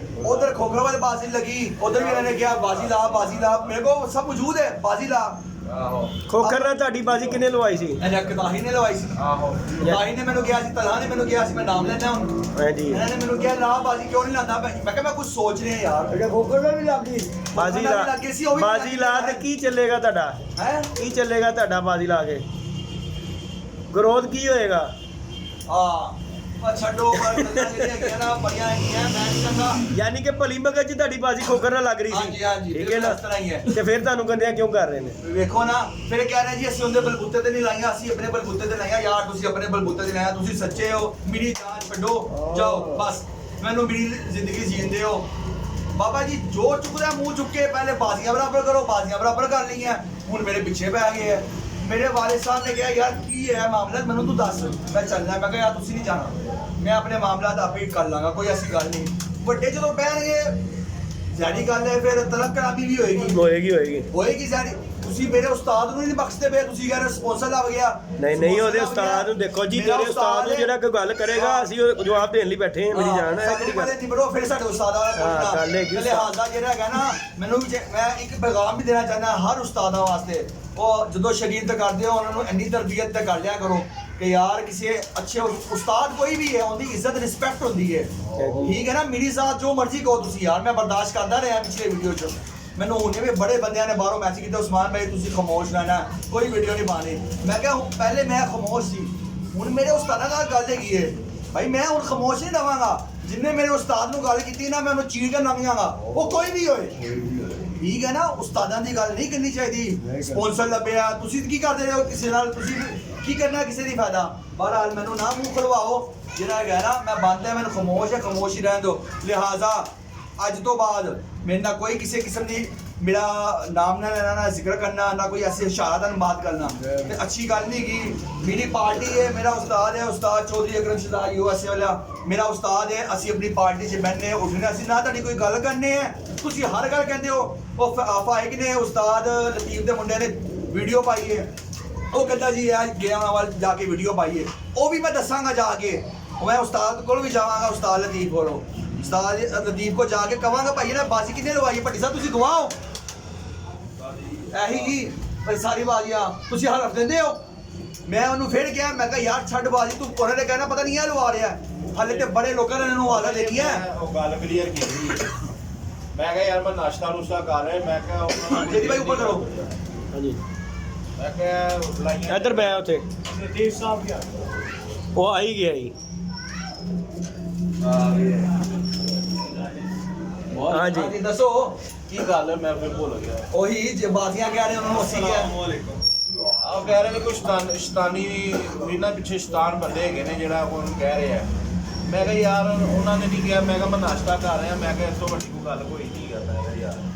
उधर खोखरा वाली बाजी लगी उधर भी मैंने किया बाजी ला मेरे को सब मौजूद है बाजी ला ਖੋਖਰ ਨਾਲ ਤੁਹਾਡੀ ਬਾਜੀ ਕਿੰਨੇ ਲਵਾਈ ਸੀ ਕਦਾਹੀ ਨੇ ਲਵਾਈ ਸੀ ਕਦਾਹੀ ਨੇ ਮੈਨੂੰ ਕਿਹਾ ਸੀ ਤਲਾ ਨੇ ਮੈਨੂੰ ਕਿਹਾ ਸੀ ਮੈਂ ਨਾਮ ਲੈਣਾ ਹੁਣ ਹਾਂਜੀ ਇਹਨਾਂ ਨੇ ਮੈਨੂੰ ਕਿਹਾ ਲਾ ਬਾਜੀ ਕਿਉਂ ਨਹੀਂ ਲਾਉਂਦਾ ਮੈਂ ਕਿਹਾ ਮੈਂ ਕੁਝ ਸੋਚ ਰਿਹਾ ਯਾਰ ਇਹ ਖੋਖਰ ਦਾ ਵੀ ਲੱਗ ਗਈ ਬਾਜੀ ਲਾ ਤੇ ਕੀ ਚੱਲੇਗਾ ਤੁਹਾਡਾ ਹੈ ਕੀ ਚੱਲੇਗਾ ਤੁਹਾਡਾ ਬਾਜੀ ਲਾ ਕੇ ਗਰੋਥ ਕੀ ਹੋਏਗਾ ਛੱਡੋ ਪਰ ਗੱਲਾਂ ਜਿਹੜੀਆਂ ਹੈਗੀਆਂ ਨਾ ਬੜੀਆਂ ਹੈਗੀਆਂ ਮੈਂ ਨਹੀਂ ਚਾਹੁੰਦਾ ਯਾਨੀ ਕਿ ਭਲੀ ਮਗਰ ਚ ਤੁਹਾਡੀ ਬਾਜੀ ਖੋਖਰ ਨਾਲ ਲੱਗ ਰਹੀ ਸੀ ਹਾਂਜੀ ਠੀਕ ਹੈ ਨਾ ਇਸ ਤਰ੍ਹਾਂ ਹੀ ਹੈ ਤੇ ਫਿਰ ਤੁਹਾਨੂੰ ਗੰਦਿਆਂ ਕਿਉਂ ਕਰ ਰਹੇ ਨੇ ਵੇਖੋ ਨਾ ਫਿਰ ਕਹਿ ਰਹੇ ਜੀ ਅਸੀਂ ਉਹਦੇ ਬਲਬੂਤੇ ਤੇ ਨਹੀਂ ਲਾਈਆਂ ਅਸੀਂ ਆਪਣੇ ਬਲਬੂਤੇ ਤੇ ਲਾਈਆਂ ਯਾਰ ਤੁਸੀਂ ਆਪਣੇ ਬਲਬੂਤੇ ਤੇ ਲਾਇਆ ਤੁਸੀਂ ਸੱਚੇ ਹੋ ਮੇਰੀ ਜਾਨ ਛੱਡੋ ਜਾਓ ਬਸ ਮੈਨੂੰ ਮੇਰੀ ਜ਼ਿੰਦਗੀ ਜੀਂਦੇ ਹੋ ਬਾਬਾ ਜੀ ਜੋ ਚੁੱਕਦਾ ਮੂੰਹ ਚੁੱਕ ਕੇ ਪਹਿਲੇ ਬਾਜ਼ੀਆਂ ਬਰਾਬਰ ਕਰੋ ਬਾਜ਼ੀਆਂ ਬਰਾਬਰ ਕਰ ਲਈਆਂ ਹੁਣ ਮੇਰੇ ਪਿੱਛੇ ਪੈ ਗਏ ਆ ਮੇਰੇ ਵਾਲਿਦ ਸਾਹਿਬ ਨੇ ਕਿਹਾ ਯਾਰ ਕੀ ਹੈ ਮਾਮਲਾ ਮੈਨੂੰ ਤੂੰ ਦੱਸ ਮੈਂ ਚੱਲਣਾ ਮੈਂ ਕਿਹਾ ਯਾਰ ਤੁਸੀਂ ਨਹੀਂ ਜਾਣਾ ਮੈਂ ਆਪਣੇ ਮਾਮਲਾਤ ਆਪੇ ਕਰ ਲਾਂਗਾ ਕੋਈ ਐਸੀ ਗੱਲ ਨਹੀਂ ਵੱਡੇ ਜਦੋਂ ਬਹਿਣਗੇ ਜਾਨੀ ਗੱਲ ਹੈ ਫਿਰ ਤਲਕ ਕਰਾਮੀ ਵੀ ਹੋਏਗੀ ਜਾਨੀ ਤੁਸੀਂ ਮੇਰੇ ਉਸਤਾਦ ਨੂੰ ਨਹੀਂ ਬਖਸ਼ਦੇ ਪਏ ਤੁਸੀਂ ਕਹਿੰਦੇ ਸਪਾਂਸਰ ਲੱਗ ਗਿਆ ਨਹੀਂ ਉਹਦੇ ਉਸਤਾਦ ਨੂੰ ਦੇਖੋ ਜੀ ਤੇਰੇ ਉਸਤਾਦ ਨੂੰ ਜਿਹੜਾ ਕੋਈ ਗੱਲ ਕਰੇਗਾ ਅਸੀਂ ਉਹ ਜਵਾਬ ਦੇਣ ਲਈ ਬੈਠੇ ਹਾਂ ਮੇਰੀ ਜਾਨ ਹੈ ਕਿਹੜੀ ਗੱਲ ਨਹੀਂ ਬਰੋ ਫਿਰ ਸਾਡੇ ਉਸਤਾਦ ਵਾਲਾ ਗੱਲ ਹੈ ਕਿ ਲਿਹਾਜ਼ਾ ਜਿਹੜਾ ਹੈਗਾ ਨਾ ਮੈਨੂੰ ਵੀ ਮੈਂ ਇੱਕ ਪੈਗਾਮ ਵੀ ਦੇਣਾ ਚਾਹੁੰਦਾ ਹਰ ਉਸਤਾਦਾਂ ਵਾਸਤੇ ਉਹ ਜਦੋਂ ਸ਼ਗੀਰਦ ਕਰਦੇ ਹੋ ਉਹਨਾਂ ਨੂੰ ਇੰਨੀ ਤਰਬੀਅਤ ਤੇ ਕਰ ਲਿਆ ਕਰੋ ਕਿ ਯਾਰ ਕਿਸੇ ਅੱਛੇ ਉਸਤਾਦ ਕੋਈ ਵੀ ਹੈ ਉਹਦੀ ਇੱਜ਼ਤ ਰਿਸਪੈਕਟ ਹੁੰਦੀ ਹੈ ਠੀਕ ਹੈ ਨਾ ਮੇਰੀ ਸਾਥ ਜੋ ਮਰਜ਼ੀ ਕਹੋ ਤੁਸੀਂ ਯਾਰ ਮੈਂ ਬਰਦਾਸ਼ਤ ਕਰਦਾ ਰਿਹਾ ਪਿਛਲੇ ਵੀਡੀਓ 'ਚ ਮੈਨੂੰ ਹੁਣੇ ਵੀ ਬੜੇ ਬੰਦਿਆਂ ਨੇ ਬਾਹਰੋਂ ਮੈਸੇਜ ਕੀਤਾ ਉਸਮਾਨ ਭਾਈ ਤੁਸੀਂ ਖਾਮੋਸ਼ ਰਹਿਣਾ ਕੋਈ ਵੀਡੀਓ ਨਹੀਂ ਪਾਣੀ ਮੈਂ ਕਿਹਾ ਪਹਿਲੇ ਮੈਂ ਖਾਮੋਸ਼ ਸੀ ਹੁਣ ਮੇਰੇ ਉਸਤਾਦਾਂ ਨਾਲ ਗੱਲ ਹੈਗੀ ਹੈ ਭਾਈ ਮੈਂ ਹੁਣ ਖਾਮੋਸ਼ ਨਹੀਂ ਰਵਾਂਗਾ ਜਿੰਨੇ ਮੇਰੇ ਉਸਤਾਦ ਨੂੰ ਗੱਲ ਕੀਤੀ ਨਾ ਮੈਂ ਉਹਨੂੰ ਚੀਰ ਕੇ ਲੰਘ ਜਾਵਾਂਗਾ ਉਹ ਕੋਈ ਵੀ ਹੋਏ ਠੀਕ ਹੈ ਨਾ ਉਸਤਾਦਾਂ ਦੀ ਗੱਲ ਨਹੀਂ ਕਰਨੀ ਚਾਹੀਦੀ ਸਪਾਂਸਰ ਲੱਭਿਆ ਤੁਸੀਂ ਕੀ ਕਰਦੇ ਹੋ ਕਿਸੇ ਨਾਲ ਤੁਸੀਂ ਕੀ ਕਰਨਾ ਕਿਸੇ ਦੀ ਫਾਇਦਾ ਬਹਰਾਲ ਮੈਨੂੰ ਨਾ ਮੂੰਹ ਖੁਲਵਾਓ ਜਿਹੜਾ ਹੈਗਾ ਨਾ ਮੈਂ ਬੰਦ ਹੈ ਮੈਨੂੰ ਖਾਮੋਸ਼ ਹੀ ਰਹਿਣ ਦਿਓ ਲਿਹਾਜ਼ਾ ਅੱਜ ਤੋਂ ਬਾਅਦ ਮੇਰੇ ਨਾਲ ਕੋਈ ਕਿਸੇ ਕਿਸਮ ਦੀ ਮੇਰਾ ਨਾਮ ਨਾ ਲੈਣਾ ਨਾ ਜ਼ਿਕਰ ਕਰਨਾ ਨਾ ਕੋਈ ਐਸੀ ਇਸ਼ਾਰਾਤਾਂ ਬਾਤ ਕਰਨਾ ਤੇ ਅੱਛੀ ਗੱਲ ਨਹੀਂ ਕੀ ਮੇਰੀ ਪਾਰਟੀ ਹੈ ਮੇਰਾ ਉਸਤਾਦ ਹੈ ਉਸਤਾਦ ਚੌਧਰੀ ਅਕਰਮ ਸ਼ਾਹ USA ਵਾਲਾ ਮੇਰਾ ਉਸਤਾਦ ਹੈ ਅਸੀਂ ਆਪਣੀ ਪਾਰਟੀ 'ਚ ਬੈਠਨੇ ਉੱਠਨੇ ਅਸੀਂ ਨਾ ਤੁਹਾਡੀ ਕੋਈ ਗੱਲ ਕਰਨੇ ਹੈ ਤੁਸੀਂ ਹਰ ਗੱਲ ਕਹਿੰਦੇ ਹੋ ਉਹ ਫਾਇਕ ਨੇ ਉਸਤਾਦ ਲਤੀਫ ਦੇ ਮੁੰਡੇ ਨੇ ਵੀਡੀਓ ਪਾਈ ਹੈ ਉਹ ਕਹਿੰਦਾ ਜੀ ਅੱਜ ਗਿਆ ਵਾਲ ਜਾ ਕੇ ਵੀਡੀਓ ਪਾਈਏ ਉਹ ਵੀ ਮੈਂ ਦੱਸਾਂਗਾ ਜਾ ਕੇ ਮੈਂ ਉਸਤਾਦ ਕੋਲ ਵੀ ਜਾਵਾਂਗਾ ਉਸਤਾਦ ਲਤੀਫ ਕੋਲੋਂ ਉਸਤਾਦ ਲਤੀਫ ਕੋ ਜਾ ਕੇ ਕਵਾਂਗਾ ਭਾਈ ਨਾ ਬਾਜ਼ੀ ਕਿੰਨੇ ਲਵਾਈ ਭੱਟੀ ਸਾਹਿਬ ਤੁਸੀਂ ਗਵਾਓ ਇਹੀ ਜੀ ਸਾਰੀ ਬਾਜ਼ੀਆਂ ਤੁਸੀਂ ਹਰਫ ਦਿੰਦੇ ਹੋ। ਮੈਂ ਉਹਨੂੰ ਫਿਰ ਕਿਹਾ, ਮੈਂ ਕਿਹਾ ਯਾਰ ਛੱਡ ਬਾਜ਼ੀ, ਤੂੰ ਉਹਨਾਂ ਨੇ ਕਹਿਣਾ ਪਤਾ ਨਹੀਂ ਇਹ ਲਵਾ ਰਿਹਾ। ਹਾਲੇ ਤੇ ਬੜੇ ਲੋਕਾਂ ਨੇ ਇਹਨੂੰ ਆਲਾ ਦੇ ਦਿੱਤੀ ਹੈ। ਉਹ ਗੱਲ ਕਲੀਅਰ ਕੀਤੀ ਮੈਂ ਕਿਹਾ ਯਾਰ ਮੈਂ ਨਾਸ਼ਤਾ ਨੁਸ਼ਤਾ ਕਰ ਰਿਹਾ ਮੈਂ ਕਿਹਾ ਉਹਨਾਂ ਨੂੰ ਜੇਦੀ ਭਾਈ ਉੱਪਰ ਕਰੋ। ਹਾਂਜੀ ਮੈਂ ਕਿਹਾ ਬੁਲਾਈਆਂ ਇੱਧਰ ਬੈ ਉੱਥੇ ਦੇਵ ਸਾਹਿਬ ਗਿਆ ਉਹ ਆਈ ਗਿਆ ਜੀ। ਹਾਂਜੀ ਹਾਂਜੀ ਦੱਸੋ ਕੀ ਗੱਲ ਹੈ ਮੈਂ ਫਿਰ ਭੁੱਲ ਗਿਆ ਉਹੀ ਜੇ ਬਾਜ਼ੀਆਂ ਕਹਿ ਰਹੇ ਉਹਨਾਂ ਨੂੰ ਅਸੀਂ ਕਿਹਾ। ਆਹ ਕਹਿ ਰਹੇ ਨੇ ਕੁਛ ਸ਼ੈਤਾਨੀ ਇਹਨਾਂ ਪਿੱਛੇ ਸ਼ੈਤਾਨ ਬੰਦੇ ਹੈਗੇ ਨੇ ਜਿਹੜਾ ਉਹਨੂੰ ਕਹਿ ਰਹੇ ਆ। ਮੈਂ ਕਿਹਾ ਯਾਰ ਉਹਨਾਂ ਨੇ ਨਹੀਂ ਕਿਹਾ, ਮੈਂ ਕਿਹਾ ਮੈਂ ਨਾਸ਼ਤਾ ਕਰ ਰਿਹਾ, ਮੈਂ ਕਿਹਾ ਇਸ ਤੋਂ ਵੱਡੀ ਕੋਈ ਗੱਲ ਕੋਈ ਨਹੀਂ ਕਰਦਾ ਹੈਗਾ ਯਾਰ।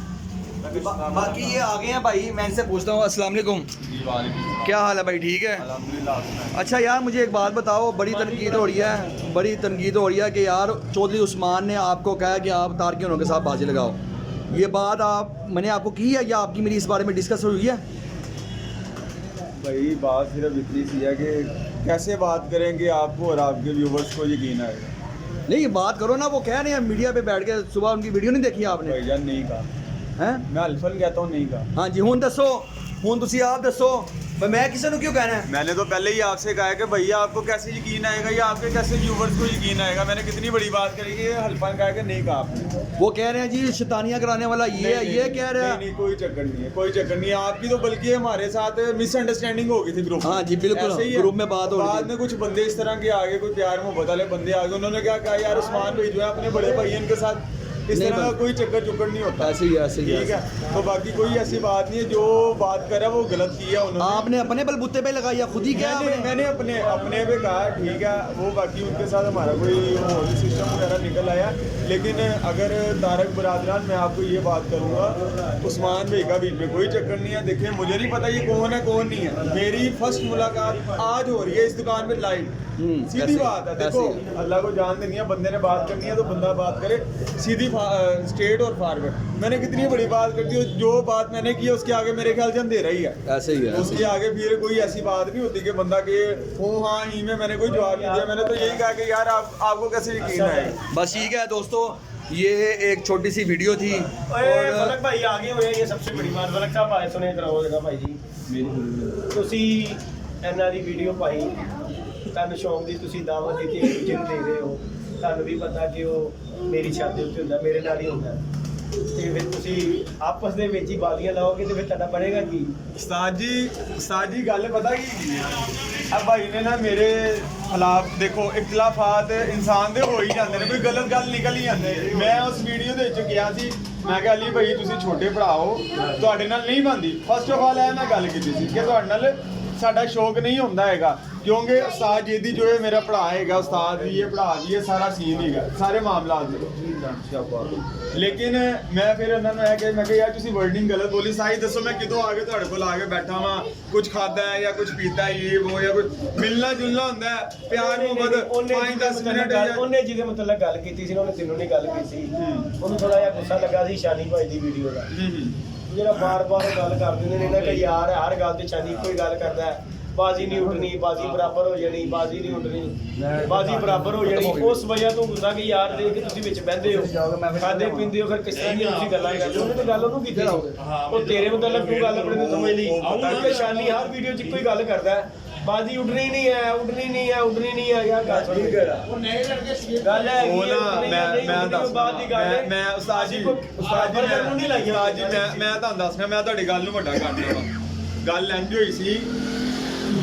मैं किहा शैतान बाकी ये आ गए हैं भाई, मैं इनसे पूछता हूँ। अस्सलाम वालेकुम, जी वालेकुम क्या हाल है भाई? ठीक है अल्हम्दुलिल्लाह। अच्छा यार मुझे एक बात बताओ, बड़ी तनकीद हो रही है, बड़ी तनकीद हो रही है कि यार चौधरी उस्मान ने आपको कहा कि आप तारकिनों के साथ बाजी लगाओ। ये बात मैंने आपको की है या आपकी मेरी इस बारे में डिस्कस हुई है? भाई बात सिर्फ इतनी सी है कि कैसे बात करेंगे आपको और आपके व्यूवर्स को यकीन आएगा। नहीं बात करो ना, वो कह रहे हैं मीडिया पे बैठ के, सुबह उनकी वीडियो नहीं देखी आपने? भाईजान नहीं कहा, हैं? मैं अल्फन कहता हूँ, नहीं कहा। हाँ जी, हूँ दसो, हूँ तुसी आप दसो, मैं किसी को क्यों कहना है? मैंने तो पहले ही आपसे कहा है कि भैया आपको कैसे यकीन आएगा या आपके कैसे व्यूवर्स को यकीन आएगा। मैंने कितनी बड़ी बात करी कि हल्फन कहा कि नहीं कहा आपने। वो कह रहे हैं जी शैतानियाँ कराने वाला ये है, ये कह रहे हैं। नहीं, कोई चक्कर नहीं है, कोई चक्कर नहीं है आपकी तो, बल्कि हमारे साथ मिसअंडरस्टैंडिंग हो गई थी ग्रुप। हाँ जी बिल्कुल, ऐसे ही है। ग्रुप में बात हो रही बाद थी। में कुछ बंदे इस तरह के आगे, कोई प्यार मोहब्बत वाले बंदे आगे, उन्होंने क्या कहा यार उस्मान भाई जो है अपने बड़े भाई इनके साथ इस नहीं तरह का बन- कोई चक्कर चुक्कर नहीं होता। ऐसे ही है, ऐसे ही है। ठीक है, तो बाकी कोई ऐसी बात नहीं है, जो बात कर रहा है वो गलत की है उन्होंने। आपने अपने बलबूते पे लगाई या खुद ही क्या आपने? मैंने अपने अपने पे कहा ठीक है, वो बाकी उनके साथ हमारा कोई सिस्टम वगैरह निकल आया। लेकिन अगर तारक बरादरान, मैं आपको ये बात करूँगा, उस्मान भाई का बीच में कोई चक्कर नहीं है। देखिए मुझे नहीं पता ये कौन है कौन नहीं है, मेरी फर्स्ट मुलाकात आज हो रही है इस दुकान पे लाइव। सीधी कैसे- बात है, देखो कैसे है? अल्लाह को जान देनी है, बंदे ने बात करनी है तो बंदा बात करे सीधी स्ट्रेट और फॉरवर्ड। मैंने कितनी बड़ी बात कर दी, जो बात मैंने की है उसके आगे मेरे ख्याल से अंधेरा ही है। ऐसे ही है। उसके आगे फिर कोई ऐसी बात नहीं होती कि बंदा के हो हाँ ही में मैंने कोई जवाब नहीं दिया। मैंने तो यही कहा कि यार आपको कैसे यकीन आएगा। बस ठीक है दोस्तों, ये एक छोटी सी वीडियो थी ਓਏ ਫਲਕ ਭਾਈ ਆ ਗਏ ਹੋਏ ਆ, ਇਹ ਸਭ ਤੋਂ ਬੜੀ ਬਾਤ ਫਲਕ ਸਾਹਿਬ ਆਏ ਸੁਣੇ ਇਧਰ ਆਓ ਜਗਾ ਭਾਈ ਜੀ। ਤੁਸੀਂ ਇਹਨਾਂ ਦੀ ਵੀਡੀਓ ਪਾਈ, ਤੁਹਾਨੂੰ ਸ਼ੌਂਕ ਦੀ ਤੁਸੀਂ ਦਾਵਤ ਦਿੱਤੀ, ਇੱਕ ਦੂਜੇ ਨੂੰ ਦੇ ਰਹੇ ਹੋ, ਤੁਹਾਨੂੰ ਵੀ ਪਤਾ ਕਿ ਉਹ ਮੇਰੀ ਛੱਤ ਦੇ ਉੱਤੇ ਹੁੰਦਾ, ਮੇਰੇ ਨਾਲ ਹੀ ਹੁੰਦਾ, ਤੇ ਫਿਰ ਤੁਸੀਂ ਆਪਸ ਦੇ ਵਿੱਚ ਹੀ ਬਾਜ਼ੀਆਂ ਲਾਓਗੇ ਤੇ ਫਿਰ ਤੁਹਾਡਾ ਬਣੇਗਾ ਕੀ? उस्ताद जी गल पता की अब भाई ने ना मेरे खिलाफ देखो इख्तलाफात इंसान दे हो ही जाते हैं, कोई गलत गल निकल ही जाते। मैं उस वीडियो ਦੇ ਵਿੱਚ ਗਿਆ ਸੀ, ਮੈਂ ਕਿਹਾ ਅਲੀ ਭਾਈ ਤੁਸੀਂ ਛੋਟੇ ਭਰਾ ਹੋ, ਤੁਹਾਡੇ ਨਾਲ ਨਹੀਂ ਬਣਦੀ। ਫਸਟ ਆਫ ਆਲ ਮੈਂ ਗੱਲ ਕੀਤੀ ਸੀ ਕਿ ਤੁਹਾਡੇ ਨਾਲ ਸਾਡਾ ਸ਼ੌਕ ਨਹੀਂ ਹੁੰਦਾ ਹੈਗਾ, ਕਿਉਂਕਿ ਉਸਤਾਦ ਜੀ ਦੀ ਜੋ ਹੈ ਮੇਰਾ ਭਰਾ ਹੈਗਾ, ਉਸਤਾਦ ਵੀ ਹੈ, ਭਰਾ ਵੀ ਹੈ, ਸਾਰਾ ਸੀਨ ਹੈਗਾ ਸਾਰੇ ਮਾਮਲਾਤ ਦੇ। ਲੇਕਿਨ ਮੈਂ ਫਿਰ ਉਹਨਾਂ ਨੂੰ ਇਹ ਕਿ ਮੈਂ ਕਿਹਾ ਯਾਰ ਤੁਸੀਂ ਵਰਡਿੰਗ ਗਲਤ ਬੋਲੀ, ਸਾਈ ਦੱਸੋ ਮੈਂ ਕਿਦੋਂ ਆ ਕੇ ਤੁਹਾਡੇ ਕੋਲ ਆ ਕੇ ਬੈਠਾ ਵਾਂ, ਕੁਝ ਖਾਦਾ ਹੈ ਜਾਂ ਕੁਝ ਪੀਤਾ ਹੈ, ਇਹ ਉਹ ਜਾਂ ਕੁਝ ਮਿਲਣਾ ਜੁਲਣਾ ਹੁੰਦਾ ਹੈ, ਪਿਆਰ ਮੁਹੱਬਤ 5-10 ਮਿੰਟ ਜਾਂ ਉਹਨੇ ਜਿਹਦੇ ਮਤਲਬ ਗੱਲ ਕੀਤੀ ਸੀ ਨਾ, ਉਹਨੇ ਤੈਨੂੰ ਨਹੀਂ ਗੱਲ ਕੀਤੀ ਸੀ, ਉਹਨੂੰ ਥੋੜਾ ਜਿਹਾ ਗੁੱਸਾ ਲੱਗਾ ਸੀ ਸ਼ਾਨੀ ਭਾਈ ਦੀ ਵੀਡੀਓ ਦਾ। ਜਿਹੜਾ ਬਾਰ-ਬਾਰ ਗੱਲ ਕਰ ਦਿੰਦੇ ਨੇ ਨਾ ਕਿ ਯਾਰ ਹਰ ਗੱਲ ਤੇ ਸ਼ਾਨੀ ਕੋਈ ਗੱਲ ਕਰਦਾ ਹੈ, ਬਾਜ਼ੀ ਨਹੀਂ ਉੱਠਣੀ, ਬਾਜ਼ੀ ਬਰਾਬਰ ਹੋ ਜਾਣੀ, ਬਾਜ਼ੀ ਨਹੀਂ ਉੱਠਣੀ, ਬਾਜ਼ੀ ਬਰਾਬਰ ਹੋ ਜਾਣੀ। ਉਸ ਵਜ੍ਹਾ ਤੋਂ ਗੁੱਸਾ ਕਿ ਯਾਰ ਦੇਖ ਕੇ ਤੁਸੀਂ ਵਿੱਚ ਬਹਿੰਦੇ ਹੋ, ਖਾਂਦੇ ਪੀਂਦੇ ਹੋ, ਫਿਰ ਕਿਸ ਤਰ੍ਹਾਂ ਦੀਆਂ ਤੁਸੀਂ ਗੱਲਾਂ ਕਰਦੇ ਹੋ। ਉਹਨੇ ਤਾਂ ਗੱਲ ਉਹਨੂੰ ਕੀਤੀ ਸੀ, ਉਹ ਤੇਰੇ ਮਤਲਬ ਤੂੰ ਗੱਲ ਆਪਣੇ ਨੂੰ ਸਮਝ ਲਈ। ਕਿ ਸ਼ਾਨੀ ਹਰ ਵੀਡੀਓ 'ਚ ਕੋਈ ਗੱਲ ਕਰਦਾ ਹੈ, ਬਾਜ਼ੀ ਉੱਡਣੀ ਨਹੀਂ ਹੈ, ਉੱਡਣੀ ਨਹੀਂ ਹੈ, ਉੱਡਣੀ ਨਹੀਂ ਹੈ। ਯਾਰ ਗੱਲ ਸੁਣੀ ਉਹ ਨਏ ਲੜਕੇ ਸੀਗੇ ਗੱਲ ਹੈ ਉਹ ਨਾ ਮੈਂ ਉਸਤਾਦ ਜੀ ਨੂੰ ਨਹੀਂ ਲਾਈਆਂ। ਉਸਤਾਦ ਜੀ ਮੈਂ ਤੁਹਾਨੂੰ ਦੱਸਣਾ, ਮੈਂ ਤੁਹਾਡੀ ਗੱਲ ਨੂੰ ਵੱਡਾ ਕਰ ਦੇਣਾ। ਗੱਲ ਇੰਝ ਹੋਈ ਸੀ,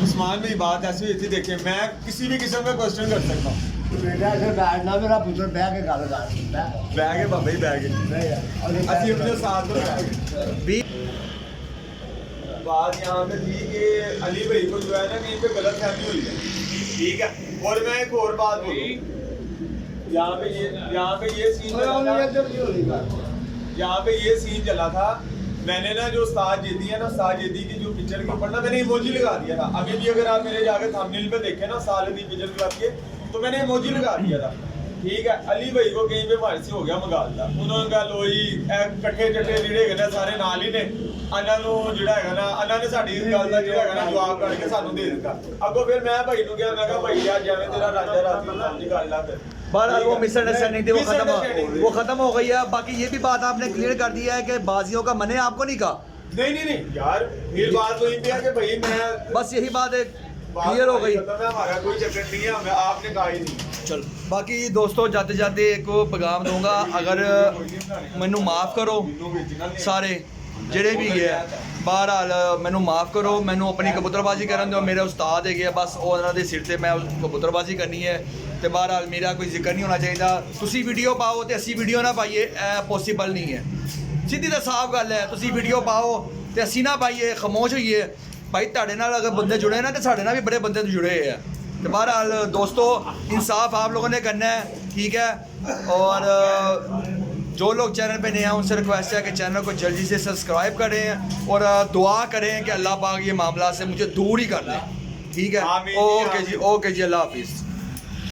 उस्मान भाई बात ऐसी हुई थी, देखिए मैं किसी भी किस्म का क्वेश्चन कर सकता हूँ। बेटा ऐसे बैठना, मेरा पुत्र बह के गल कर बैग है बाबा ही बैग है, असि अपने साथ तो बैग है। बात यहाँ पे थी कि अली भाई को जो है ना कहीं पे गलत फहमी हुई है, ठीक है। और मैं एक और बात बोलूँ, यहाँ पे ये सीन यहाँ पे ये सीन चला था। मैंने ना जो उस्ताद जेदी है ना, उस्ताद जेदी की जो पिक्चर के ऊपर ना मैंने इमोजी लगा दिया था। अभी भी अगर आप मेरे जाकर थंबनेल पे देखें ना सालदी पिक्चर लगा के, तो मैंने इमोजी लगा दिया था, ठीक है। अली भाई को कहीं पे हमारे से हो गया मगालता, उन्होंने गल होई कट्ठे चट्टे ਜਿਹੜੇ ਹੈਗੇ ਨੇ ਸਾਰੇ ਨਾਲ ਹੀ ਨੇ, ਇਹਨਾਂ ਨੂੰ ਜਿਹੜਾ ਹੈਗਾ ਨਾ ਇਹਨਾਂ ਨੇ ਸਾਡੀ ਇਸ ਗੱਲ ਦਾ ਜਿਹੜਾ ਹੈਗਾ ਨਾ ਜਵਾਬ ਕੱਢ ਕੇ ਸਾਨੂੰ ਦੇ ਦਿੱਤਾ। ਅੱਗੋਂ ਫਿਰ ਮੈਂ ਭਾਈ ਨੂੰ ਕਿਹਾ, ਮੈਂ ਕਿਹਾ ਭਾਈ ਯਾਰ ਜਿਵੇਂ ਤੇਰਾ ਰਾਜਾ ਰਾਤੀ ਨੂੰ ਸਮਝ ਕਰ ਲਾ। ਫਿਰ बहरहाल वो मिसअंडरस्टैंडिंग थी, वो खत्म हो गई है। बाकी ये भी बात आपने क्लियर कर दिया है कि बाजियों का मैंने आपको नहीं कहा, नहीं नहीं नहीं यार, फिर बात वही पे है कि भाई मैं बस यही बात है, क्लियर हो गई। हमारा कोई चक्कर नहीं है, मैं आपने कहा ही नहीं। चल बाकी दोस्तों जाते जाते एक पैगाम दूंगा, अगर मैनू माफ़ करो सारे ਜਿਹੜੇ ਵੀ ਹੈ, बहरहाल मैनू माफ़ करो, मैनू अपनी कबूतरबाजी करन दो, मेरे उस्ताद है बस उन्होंने ਦੇ सिर ਤੇ मैं कबूतरबाजी करनी है। ਤੇ बहरहाल मेरा कोई जिक्र नहीं होना चाहिए। ਤੁਸੀਂ ਵੀਡੀਓ ਪਾਓ ਤੇ ਅਸੀਂ ਵੀਡੀਓ ਨਾ ਪਾਈਏ, ਇਹ ਪੋਸੀਬਲ ਨਹੀਂ ਹੈ। ਸਿੱਧੀ ਤਾਂ ਸਾਫ਼ ਗੱਲ ਹੈ, ਤੁਸੀਂ ਵੀਡੀਓ ਪਾਓ ਤੇ ਅਸੀਂ ਨਾ ਪਾਈਏ, ਖਾਮੋਸ਼ ਹੋਈਏ। ਭਾਈ ਤੁਹਾਡੇ ਨਾਲ अगर बंदे जुड़े ना तो साढ़े नाल भी बड़े बंदे जुड़े हुए हैं। तो बहरहाल दोस्तों इंसाफ आप लोगों ने करना है, ठीक है। और जो लोग चैनल पे नए हैं उनसे रिक्वेस्ट है कि चैनल को जल्दी से सब्सक्राइब करें और दुआ करें कि अल्लाह पाक ये मामला से मुझे दूर ही कर दे, ठीक है। आमीन, ओके आमीन। जी, ओके जी, अल्लाह हाफिज़।